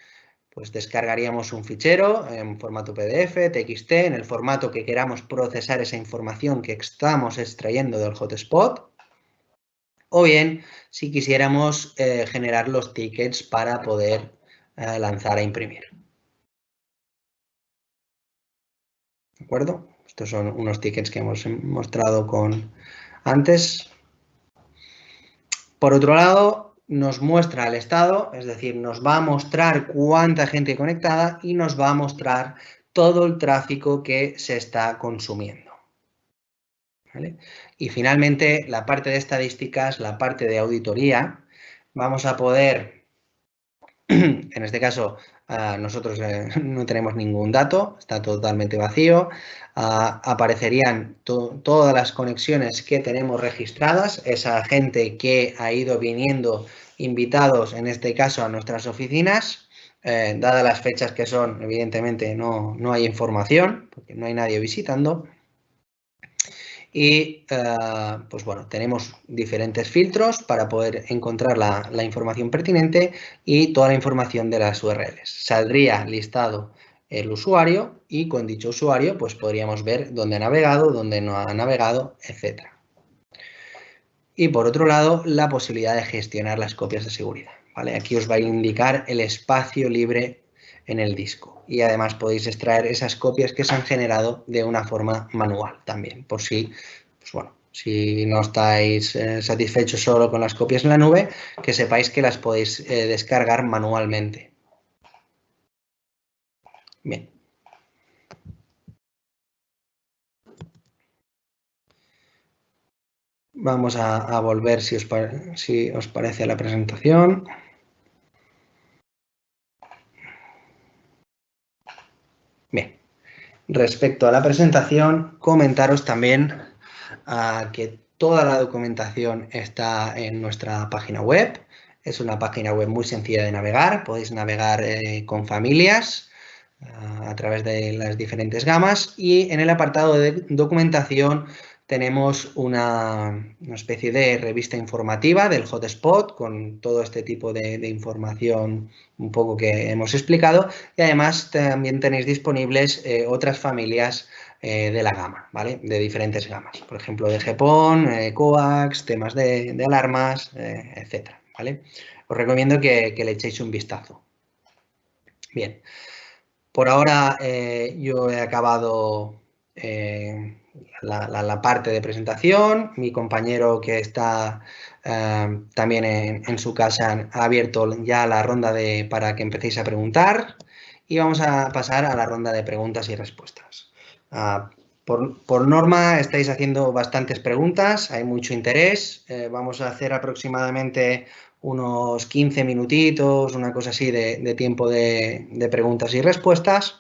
pues descargaríamos un fichero en formato PDF, TXT, en el formato que queramos procesar esa información que estamos extrayendo del hotspot, o bien si quisiéramos generar los tickets para poder lanzar a imprimir. ¿De acuerdo? Estos son unos tickets que hemos mostrado antes. Por otro lado, nos muestra el estado, es decir, nos va a mostrar cuánta gente conectada y nos va a mostrar todo el tráfico que se está consumiendo. ¿Vale? Y finalmente, la parte de estadísticas, la parte de auditoría, vamos a poder En este caso, nosotros no tenemos ningún dato, está totalmente vacío. Aparecerían todas las conexiones que tenemos registradas, esa gente que ha ido viniendo invitados, en este caso, a nuestras oficinas. Dadas las fechas que son, evidentemente no hay información, porque no hay nadie visitando. Y pues bueno, tenemos diferentes filtros para poder encontrar la información pertinente y toda la información de las URLs. Saldría listado el usuario y con dicho usuario pues podríamos ver dónde ha navegado, dónde no ha navegado, etc. Y por otro lado, la posibilidad de gestionar las copias de seguridad. ¿Vale? Aquí os va a indicar el espacio libre en el disco y además podéis extraer esas copias que se han generado de una forma manual también, por si, pues bueno, si no estáis satisfechos solo con las copias en la nube, que sepáis que las podéis descargar manualmente. Bien. Vamos a volver si os parece a la presentación. Bien. Respecto a la presentación, comentaros también que toda la documentación está en nuestra página web. Es una página web muy sencilla de navegar. Podéis navegar con familias a través de las diferentes gamas y en el apartado de documentación tenemos una especie de revista informativa del hotspot con todo este tipo de información un poco que hemos explicado y además también tenéis disponibles otras familias de la gama, ¿vale? De diferentes gamas, por ejemplo de GPON, coax, temas de alarmas, etcétera, ¿vale? Os recomiendo que le echéis un vistazo. Bien. Por ahora yo he acabado la parte de presentación. Mi compañero que está también en su casa ha abierto ya la ronda para que empecéis a preguntar y vamos a pasar a la ronda de preguntas y respuestas. Por norma estáis haciendo bastantes preguntas, hay mucho interés. Vamos a hacer aproximadamente unos 15 minutitos, una cosa así de tiempo de preguntas y respuestas.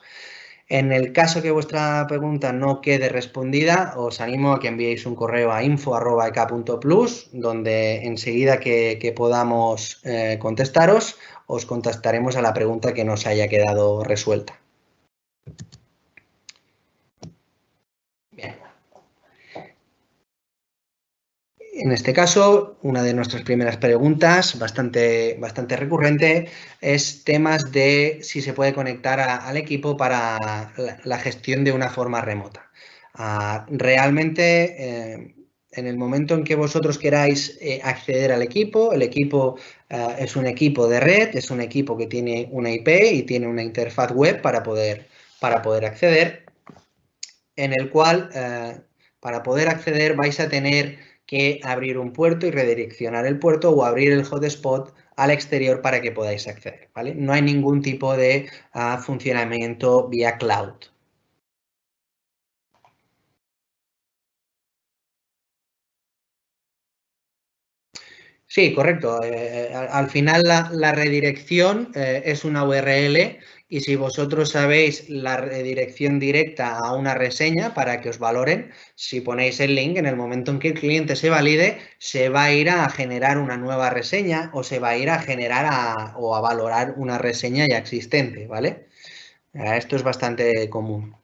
En el caso que vuestra pregunta no quede respondida, os animo a que enviéis un correo a info@ek.plus, donde enseguida que podamos contestaros, os contestaremos a la pregunta que nos haya quedado resuelta. Bien. En este caso, una de nuestras primeras preguntas, bastante recurrente, es temas de si se puede conectar al equipo para la gestión de una forma remota. Realmente, en el momento en que vosotros queráis acceder al equipo, el equipo es un equipo de red, es un equipo que tiene una IP y tiene una interfaz web para poder acceder, en el cual, para poder acceder, vais a tener que abrir un puerto y redireccionar el puerto o abrir el hotspot al exterior para que podáis acceder, ¿vale? No hay ningún tipo de funcionamiento vía cloud. Sí, correcto. Al final la redirección es una URL y si vosotros sabéis la redirección directa a una reseña para que os valoren, si ponéis el link, en el momento en que el cliente se valide, se va a ir a generar una nueva reseña o se va a ir a generar o a valorar una reseña ya existente, ¿vale? Esto es bastante común.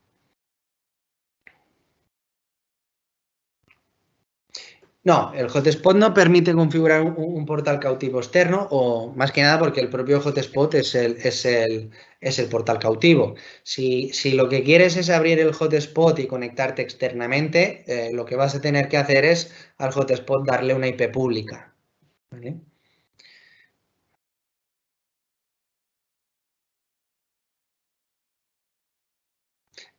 No, el hotspot no permite configurar un portal cautivo externo o más que nada porque el propio hotspot es el portal cautivo. Si lo que quieres es abrir el hotspot y conectarte externamente, lo que vas a tener que hacer es al hotspot darle una IP pública. ¿Vale?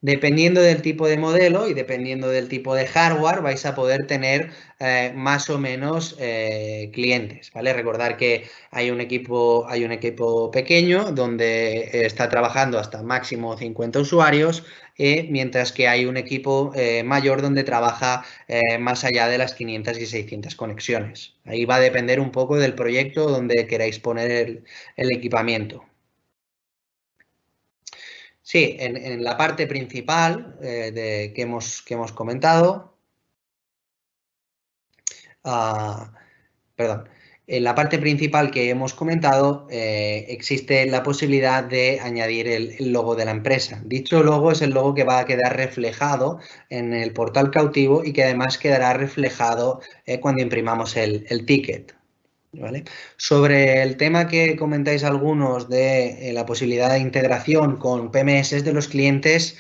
Dependiendo del tipo de modelo y dependiendo del tipo de hardware, vais a poder tener más o menos clientes, ¿vale? Recordar que hay un equipo pequeño donde está trabajando hasta máximo 50 usuarios, mientras que hay un equipo mayor donde trabaja más allá de las 500 y 600 conexiones. Ahí va a depender un poco del proyecto donde queráis poner el equipamiento. Sí, en la parte principal que hemos comentado, ah, perdón, en la parte principal que hemos comentado existe la posibilidad de añadir el logo de la empresa. Dicho logo es el logo que va a quedar reflejado en el portal cautivo y que además quedará reflejado cuando imprimamos el ticket. ¿Vale? Sobre el tema que comentáis algunos de la posibilidad de integración con PMS de los clientes,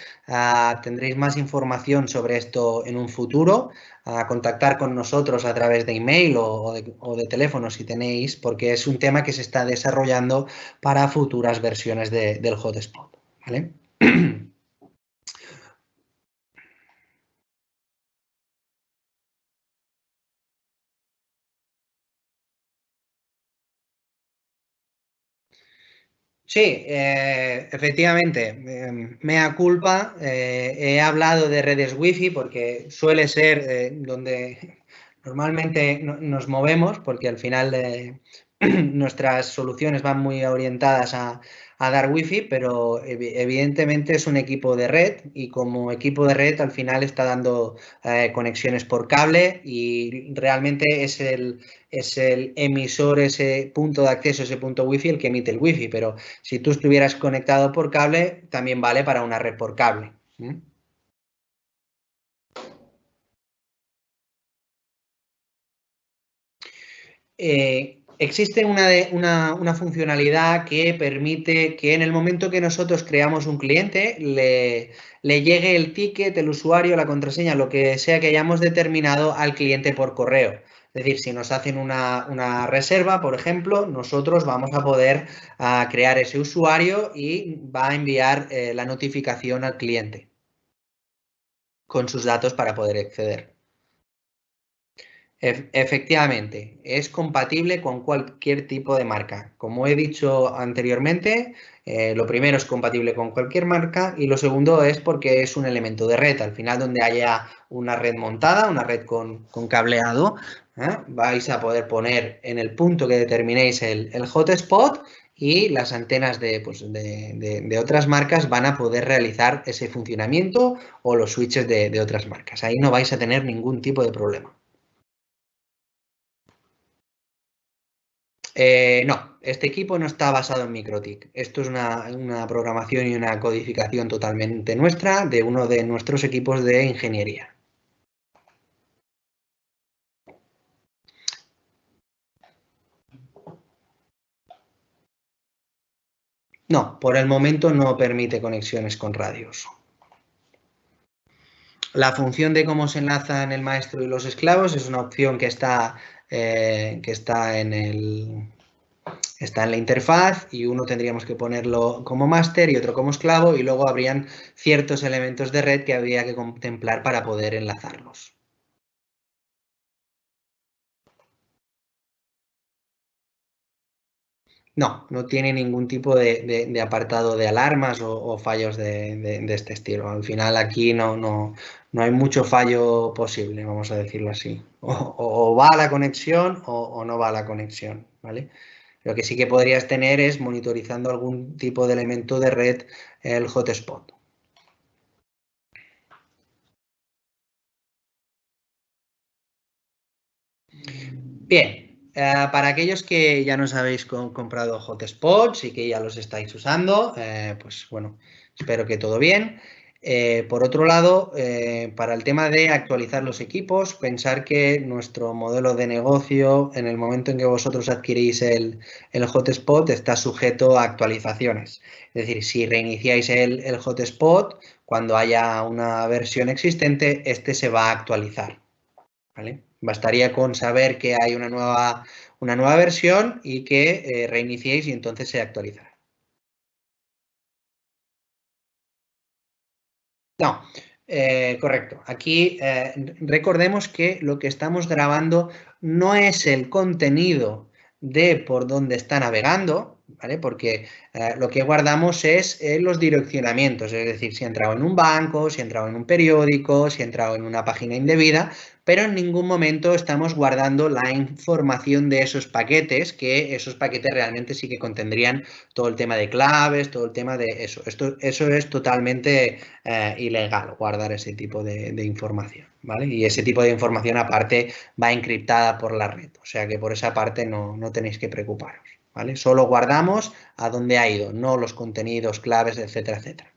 tendréis más información sobre esto en un futuro. Contactar con nosotros a través de email o de teléfono si tenéis, porque es un tema que se está desarrollando para futuras versiones del hotspot. ¿Vale? Sí, efectivamente, mea culpa. He hablado de redes wifi porque suele ser donde normalmente nos movemos, porque al final nuestras soluciones van muy orientadas a dar wifi, pero evidentemente es un equipo de red y como equipo de red al final está dando conexiones por cable y realmente es el emisor, ese punto de acceso, ese punto wifi, el que emite el wifi, pero si tú estuvieras conectado por cable, también vale para una red por cable. Existe una funcionalidad que permite que en el momento que nosotros creamos un cliente, le llegue el ticket, el usuario, la contraseña, lo que sea que hayamos determinado al cliente por correo. Es decir, si nos hacen una reserva, por ejemplo, nosotros vamos a poder crear ese usuario y va a enviar la notificación al cliente con sus datos para poder acceder. Efectivamente, es compatible con cualquier tipo de marca. Como he dicho anteriormente, lo primero es compatible con cualquier marca y lo segundo es porque es un elemento de red. Al final, donde haya una red montada, una red con cableado, vais a poder poner en el punto que determinéis el hotspot y las antenas pues, de otras marcas van a poder realizar ese funcionamiento o los switches de otras marcas. Ahí no vais a tener ningún tipo de problema. No, este equipo no está basado en MikroTik. Esto es una programación y una codificación totalmente nuestra de uno de nuestros equipos de ingeniería. No, por el momento no permite conexiones con radios. La función de cómo se enlazan el maestro y los esclavos es una opción que está en la interfaz y uno tendríamos que ponerlo como máster y otro como esclavo y luego habrían ciertos elementos de red que habría que contemplar para poder enlazarlos. No, no tiene ningún tipo de apartado de alarmas o fallos de este estilo. Al final aquí no hay mucho fallo posible, vamos a decirlo así. O va a la conexión o no va a la conexión, ¿vale? Lo que sí que podrías tener es monitorizando algún tipo de elemento de red el hotspot. Bien, para aquellos que ya nos habéis comprado hotspots y que ya los estáis usando, pues bueno, espero que todo bien. Por otro lado, para el tema de actualizar los equipos, pensar que nuestro modelo de negocio, en el momento en que vosotros adquirís el hotspot, está sujeto a actualizaciones. Es decir, si reiniciáis el hotspot, cuando haya una versión existente, este se va a actualizar. ¿Vale? Bastaría con saber que hay una nueva versión y que reiniciéis y entonces se actualizará. No, correcto. Aquí recordemos que lo que estamos grabando no es el contenido de por dónde está navegando, ¿vale? Porque lo que guardamos es los direccionamientos, es decir, si ha entrado en un banco, si ha entrado en un periódico, si ha entrado en una página indebida, pero en ningún momento estamos guardando la información de esos paquetes, que esos paquetes realmente sí que contendrían todo el tema de claves, todo el tema de eso. Eso es totalmente ilegal guardar ese tipo de información, ¿vale? Y ese tipo de información aparte va encriptada por la red, o sea que por esa parte no tenéis que preocuparos, ¿vale? Solo guardamos a dónde ha ido, no los contenidos, claves, etcétera, etcétera.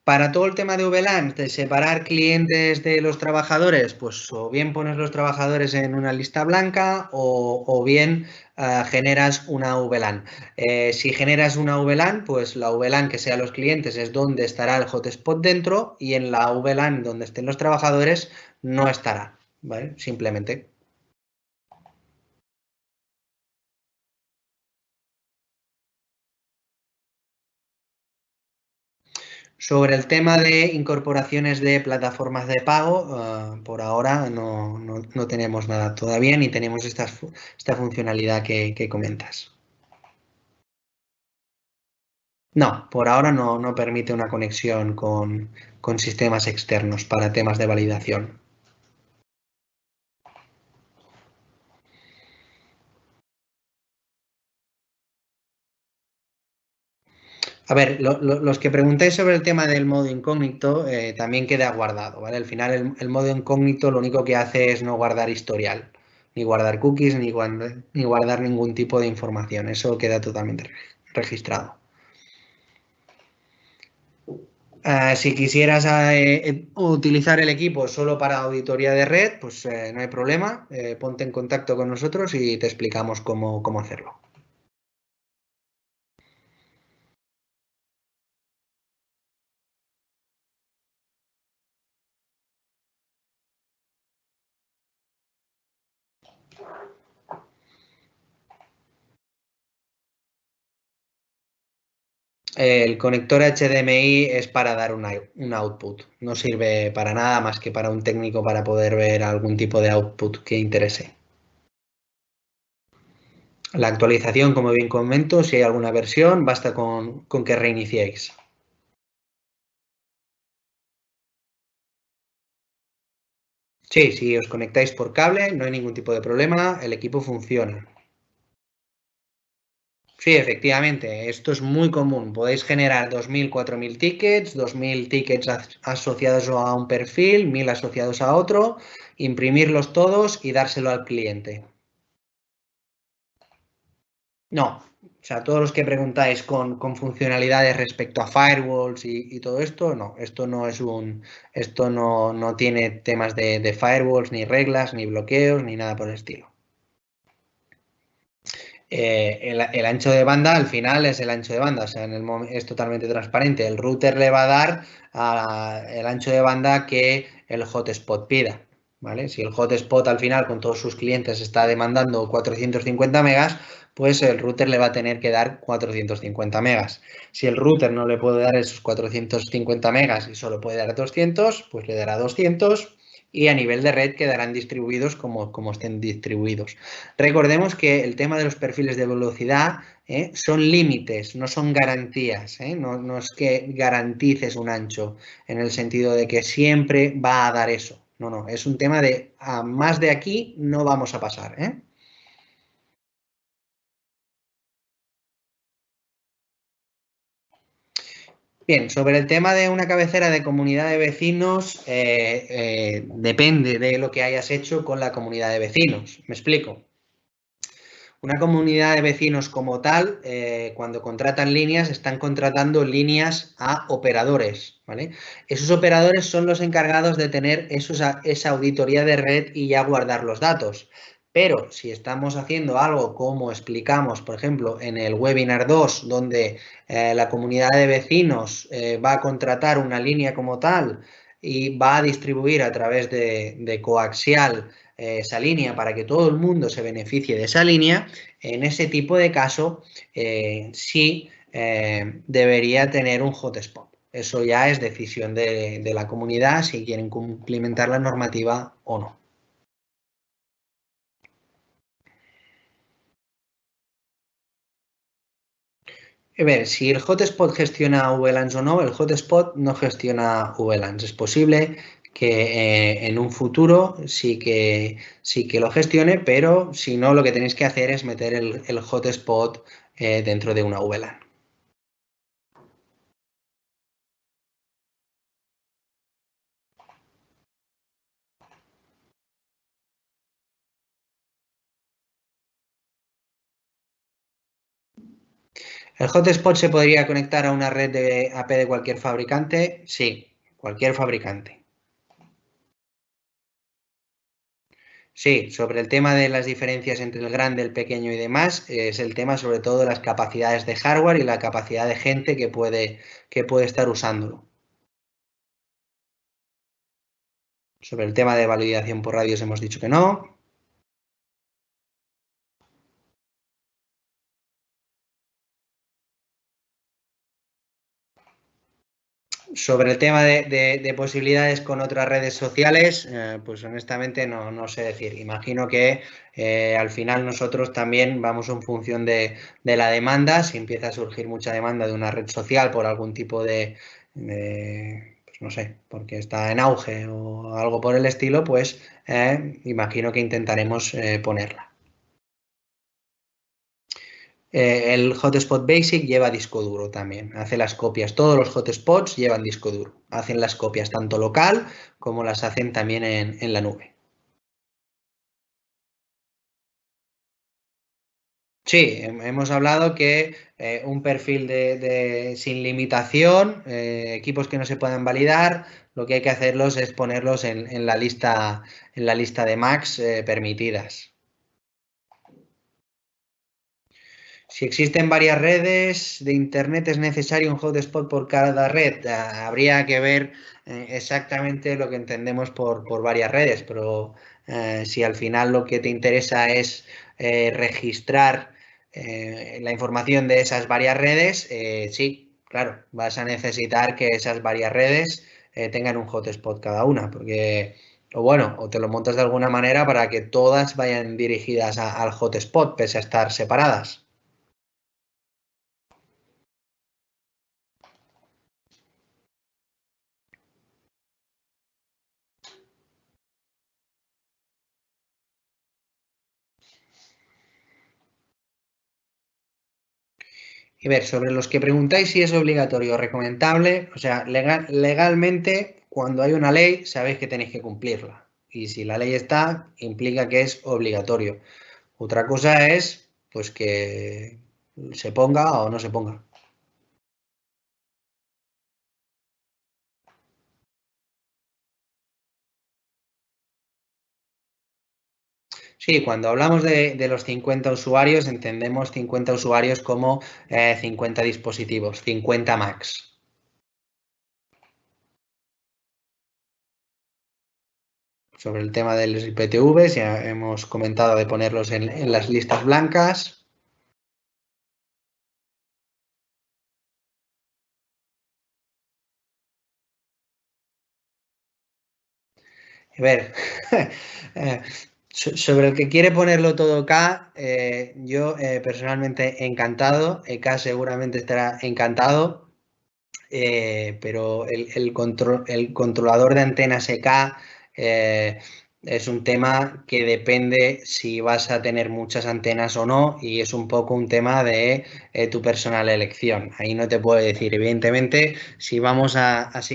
Para todo el tema de VLAN, de separar clientes de los trabajadores, pues o bien pones los trabajadores en una lista blanca o bien generas una VLAN. Si generas una VLAN, pues la VLAN que sea los clientes es donde estará el hotspot dentro y en la VLAN donde estén los trabajadores no estará, ¿vale? Simplemente. Sobre el tema de incorporaciones de plataformas de pago, por ahora no tenemos nada todavía ni tenemos esta funcionalidad que comentas. No, por ahora no permite una conexión con sistemas externos para temas de validación. A ver, los que preguntáis sobre el tema del modo incógnito también queda guardado, ¿vale? Al final el modo incógnito lo único que hace es no guardar historial, ni guardar cookies, ni guardar ningún tipo de información. Eso queda totalmente registrado. Si quisieras utilizar el equipo solo para auditoría de red, pues no hay problema. Ponte en contacto con nosotros y te explicamos cómo hacerlo. El conector HDMI es para dar un output. No sirve para nada más que para un técnico para poder ver algún tipo de output que interese. La actualización, como bien comento, si hay alguna versión, basta con que reiniciéis. Sí, si os conectáis por cable, no hay ningún tipo de problema, el equipo funciona. Sí, efectivamente, esto es muy común. Podéis generar 2.000, 4.000 tickets, 2.000 tickets asociados a un perfil, 1.000 asociados a otro, imprimirlos todos y dárselo al cliente. No, o sea, todos los que preguntáis con funcionalidades respecto a firewalls y todo esto, no, esto no tiene temas de firewalls, ni reglas, ni bloqueos, ni nada por el estilo. El ancho de banda al final es el ancho de banda, o sea, es totalmente transparente. El router le va a dar el ancho de banda que el hotspot pida, ¿vale? Si el hotspot al final con todos sus clientes está demandando 450 megas, pues el router le va a tener que dar 450 megas. Si el router no le puede dar esos 450 megas y solo puede dar 200, pues le dará 200 y a nivel de red quedarán distribuidos como estén distribuidos. Recordemos que el tema de los perfiles de velocidad son límites, no son garantías. No es que garantices un ancho en el sentido de que siempre va a dar eso. No, es un tema de a más de aquí no vamos a pasar. Bien, sobre el tema de una cabecera de comunidad de vecinos, depende de lo que hayas hecho con la comunidad de vecinos. Me explico. Una comunidad de vecinos como tal, cuando contratan líneas, están contratando líneas a operadores, ¿vale? Esos operadores son los encargados de tener esa auditoría de red y ya guardar los datos. Pero si estamos haciendo algo como explicamos, por ejemplo, en el webinar 2, donde la comunidad de vecinos va a contratar una línea como tal y va a distribuir a través de coaxial esa línea para que todo el mundo se beneficie de esa línea, en ese tipo de caso sí debería tener un hotspot. Eso ya es decisión de la comunidad si quieren cumplimentar la normativa o no. A ver, si el hotspot gestiona VLANs o no, el hotspot no gestiona VLANs. Es posible que en un futuro sí que lo gestione, pero si no, lo que tenéis que hacer es meter el hotspot dentro de una VLAN. ¿El hotspot se podría conectar a una red de AP de cualquier fabricante? Sí, cualquier fabricante. Sí, sobre el tema de las diferencias entre el grande, el pequeño y demás, es el tema sobre todo de las capacidades de hardware y la capacidad de gente que puede estar usándolo. Sobre el tema de validación por radios hemos dicho que no. Sobre el tema de posibilidades con otras redes sociales, pues honestamente no sé decir. Imagino que al final nosotros también vamos en función de la demanda. Si empieza a surgir mucha demanda de una red social por algún tipo pues no sé, porque está en auge o algo por el estilo, pues imagino que intentaremos ponerla. El Hotspot Basic lleva disco duro también, hace las copias, todos los hotspots llevan disco duro, hacen las copias tanto local como las hacen también en la nube. Sí, hemos hablado que un perfil sin limitación, equipos que no se puedan validar, lo que hay que hacerlos es ponerlos en la lista de Macs permitidas. Si existen varias redes de Internet, ¿es necesario un hotspot por cada red? Habría que ver exactamente lo que entendemos por varias redes, pero si al final lo que te interesa es registrar la información de esas varias redes, sí, claro, vas a necesitar que esas varias redes tengan un hotspot cada una, porque, o bueno, o te lo montas de alguna manera para que todas vayan dirigidas al hotspot, pese a estar separadas. Y ver, sobre los que preguntáis si es obligatorio o recomendable, o sea, legalmente, cuando hay una ley, sabéis que tenéis que cumplirla. Y si la ley está, implica que es obligatorio. Otra cosa es, pues, que se ponga o no se ponga. Sí, cuando hablamos de los 50 usuarios, entendemos 50 usuarios como 50 dispositivos, 50 Macs. Sobre el tema de los IPTV, ya hemos comentado de ponerlos en las listas blancas. A ver, eh, sobre el que quiere ponerlo todo K, yo personalmente encantado, EK seguramente estará encantado, pero el controlador de antenas EK es un tema que depende si vas a tener muchas antenas o no y es un poco un tema de tu personal elección. Ahí no te puedo decir, evidentemente, si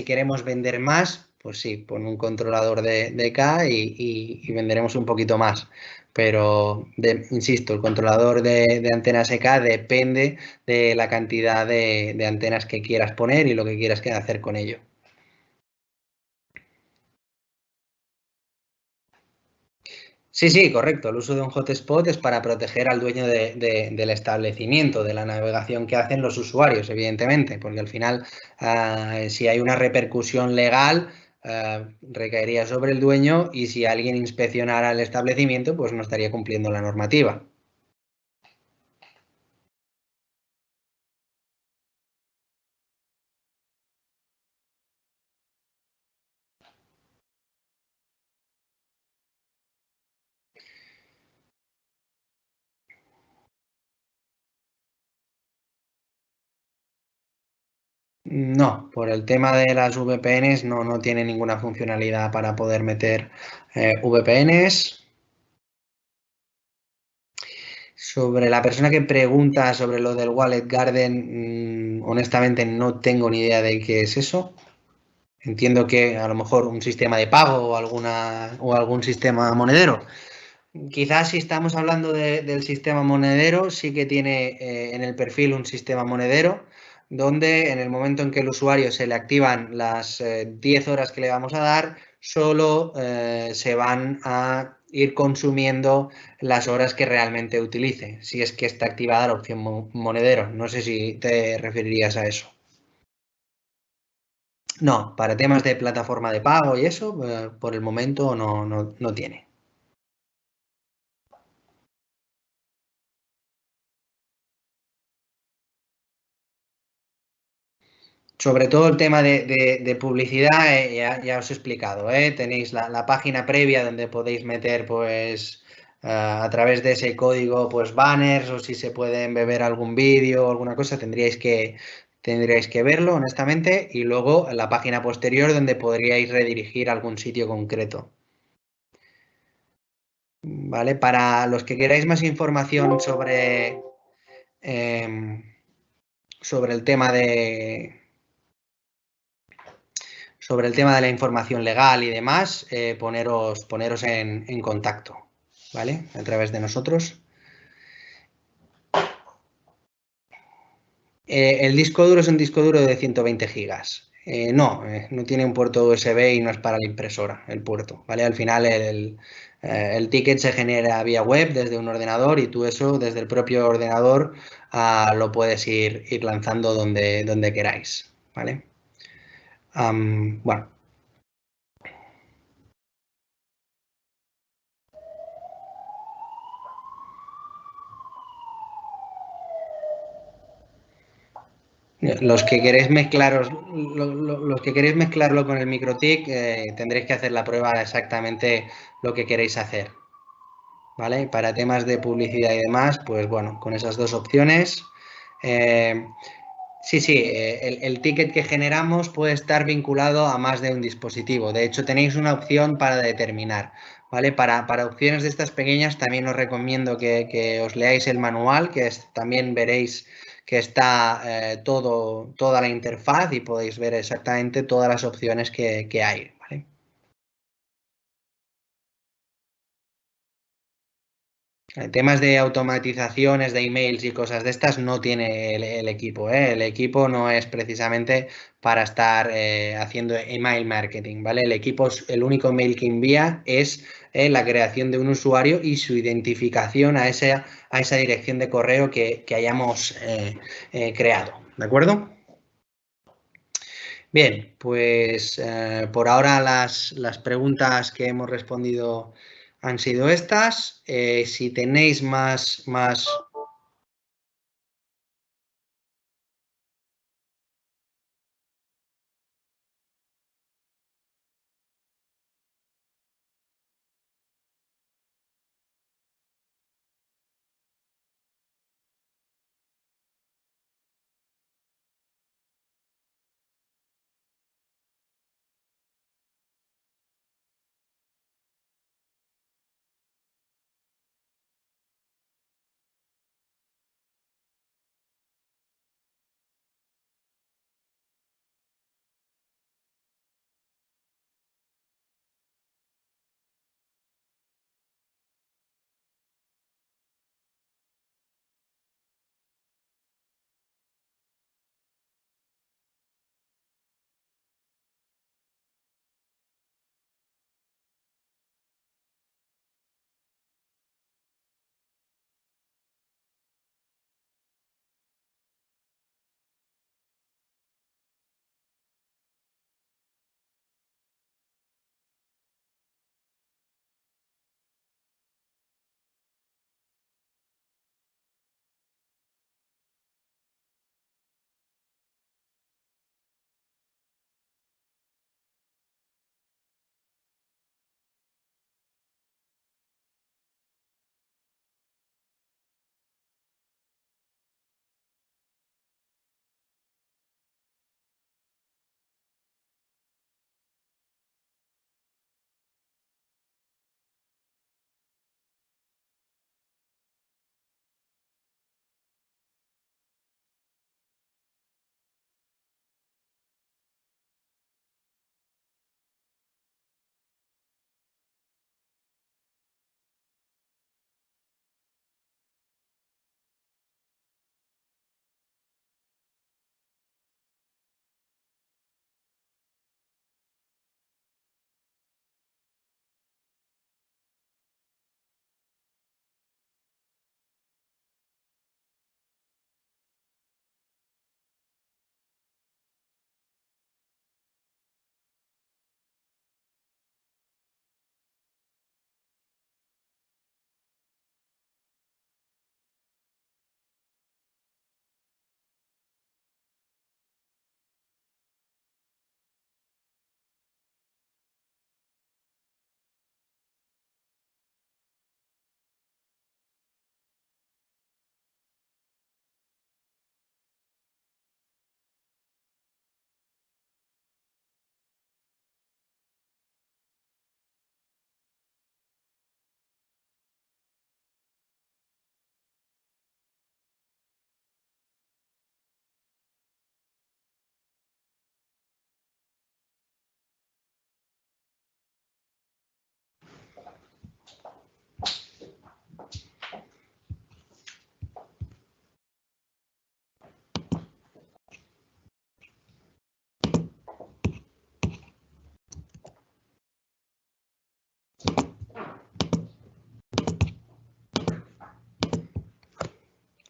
queremos vender más, pues sí, pon un controlador de K y venderemos un poquito más. Pero, insisto, el controlador de antenas EK depende de la cantidad de antenas que quieras poner y lo que quieras hacer con ello. Sí, sí, correcto. El uso de un hotspot es para proteger al dueño del establecimiento, de la navegación que hacen los usuarios, evidentemente, porque al final, si hay una repercusión legal, recaería sobre el dueño y si alguien inspeccionara el establecimiento, pues no estaría cumpliendo la normativa. No, por el tema de las VPNs no tiene ninguna funcionalidad para poder meter VPNs. Sobre la persona que pregunta sobre lo del Wallet Garden, honestamente no tengo ni idea de qué es eso. Entiendo que a lo mejor un sistema de pago o algún sistema monedero. Quizás si estamos hablando del sistema monedero, sí que tiene en el perfil un sistema monedero, donde en el momento en que el usuario se le activan las 10 horas que le vamos a dar, solo se van a ir consumiendo las horas que realmente utilice, si es que está activada la opción monedero. No sé si te referirías a eso. No, para temas de plataforma de pago y eso, por el momento no tiene. Sobre todo el tema de publicidad, ya os he explicado, ¿eh? Tenéis la página previa donde podéis meter, pues, a través de ese código, pues, banners o si se puede embeber algún vídeo o alguna cosa, tendríais que verlo, honestamente, y luego la página posterior donde podríais redirigir a algún sitio concreto, ¿vale? Para los que queráis más información em, sobre el tema sobre el tema de la información legal y demás, poneros en contacto, ¿vale? A través de nosotros. El disco duro es un disco duro de 120 gigas. No tiene un puerto USB y no es para la impresora el puerto, ¿vale? Al final el ticket se genera vía web desde un ordenador y tú eso desde el propio ordenador lo puedes ir lanzando donde queráis, ¿vale? Bueno, los que queréis los que queréis mezclarlo con el MikroTik, tendréis que hacer la prueba de exactamente lo que queréis hacer, ¿vale? Para temas de publicidad y demás, pues bueno, con esas dos opciones. eh, sí, el ticket que generamos puede estar vinculado a más de un dispositivo. De hecho, tenéis una opción para determinar, ¿vale? Para opciones de estas pequeñas también os recomiendo que os leáis el manual, también veréis que está toda la interfaz y podéis ver exactamente todas las opciones que hay, ¿vale? Temas de automatizaciones de emails y cosas de estas no tiene el equipo, ¿eh? El equipo no es precisamente para estar haciendo email marketing, ¿vale? El equipo, el único mail que envía es la creación de un usuario y su identificación a esa dirección de correo que hayamos creado, ¿de acuerdo? Bien, pues por ahora las preguntas que hemos respondido han sido estas. Si tenéis más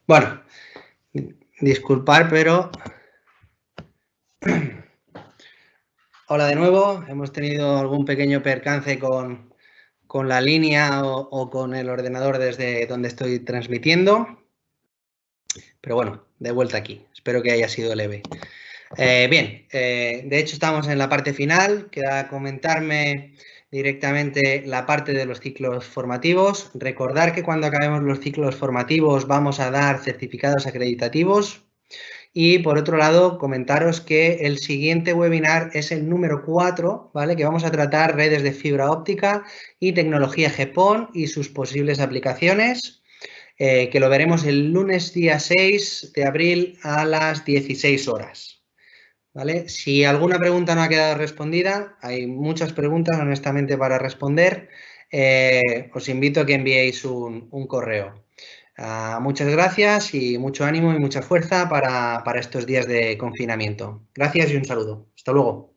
Bueno, disculpar, pero... Hola de nuevo. Hemos tenido algún pequeño percance con la línea o con el ordenador desde donde estoy transmitiendo. Pero bueno, de vuelta aquí. Espero que haya sido leve. Bien, de hecho estamos en la parte final. Queda comentarme directamente la parte de los ciclos formativos. Recordar que cuando acabemos los ciclos formativos vamos a dar certificados acreditativos. Y por otro lado, comentaros que el siguiente webinar es el número 4, ¿vale? Que vamos a tratar redes de fibra óptica y tecnología GPON y sus posibles aplicaciones, que lo veremos el lunes día 6 de abril a las 16 horas. ¿Vale? Si alguna pregunta no ha quedado respondida, hay muchas preguntas honestamente para responder, os invito a que enviéis un correo. Muchas gracias y mucho ánimo y mucha fuerza para estos días de confinamiento. Gracias y un saludo. Hasta luego.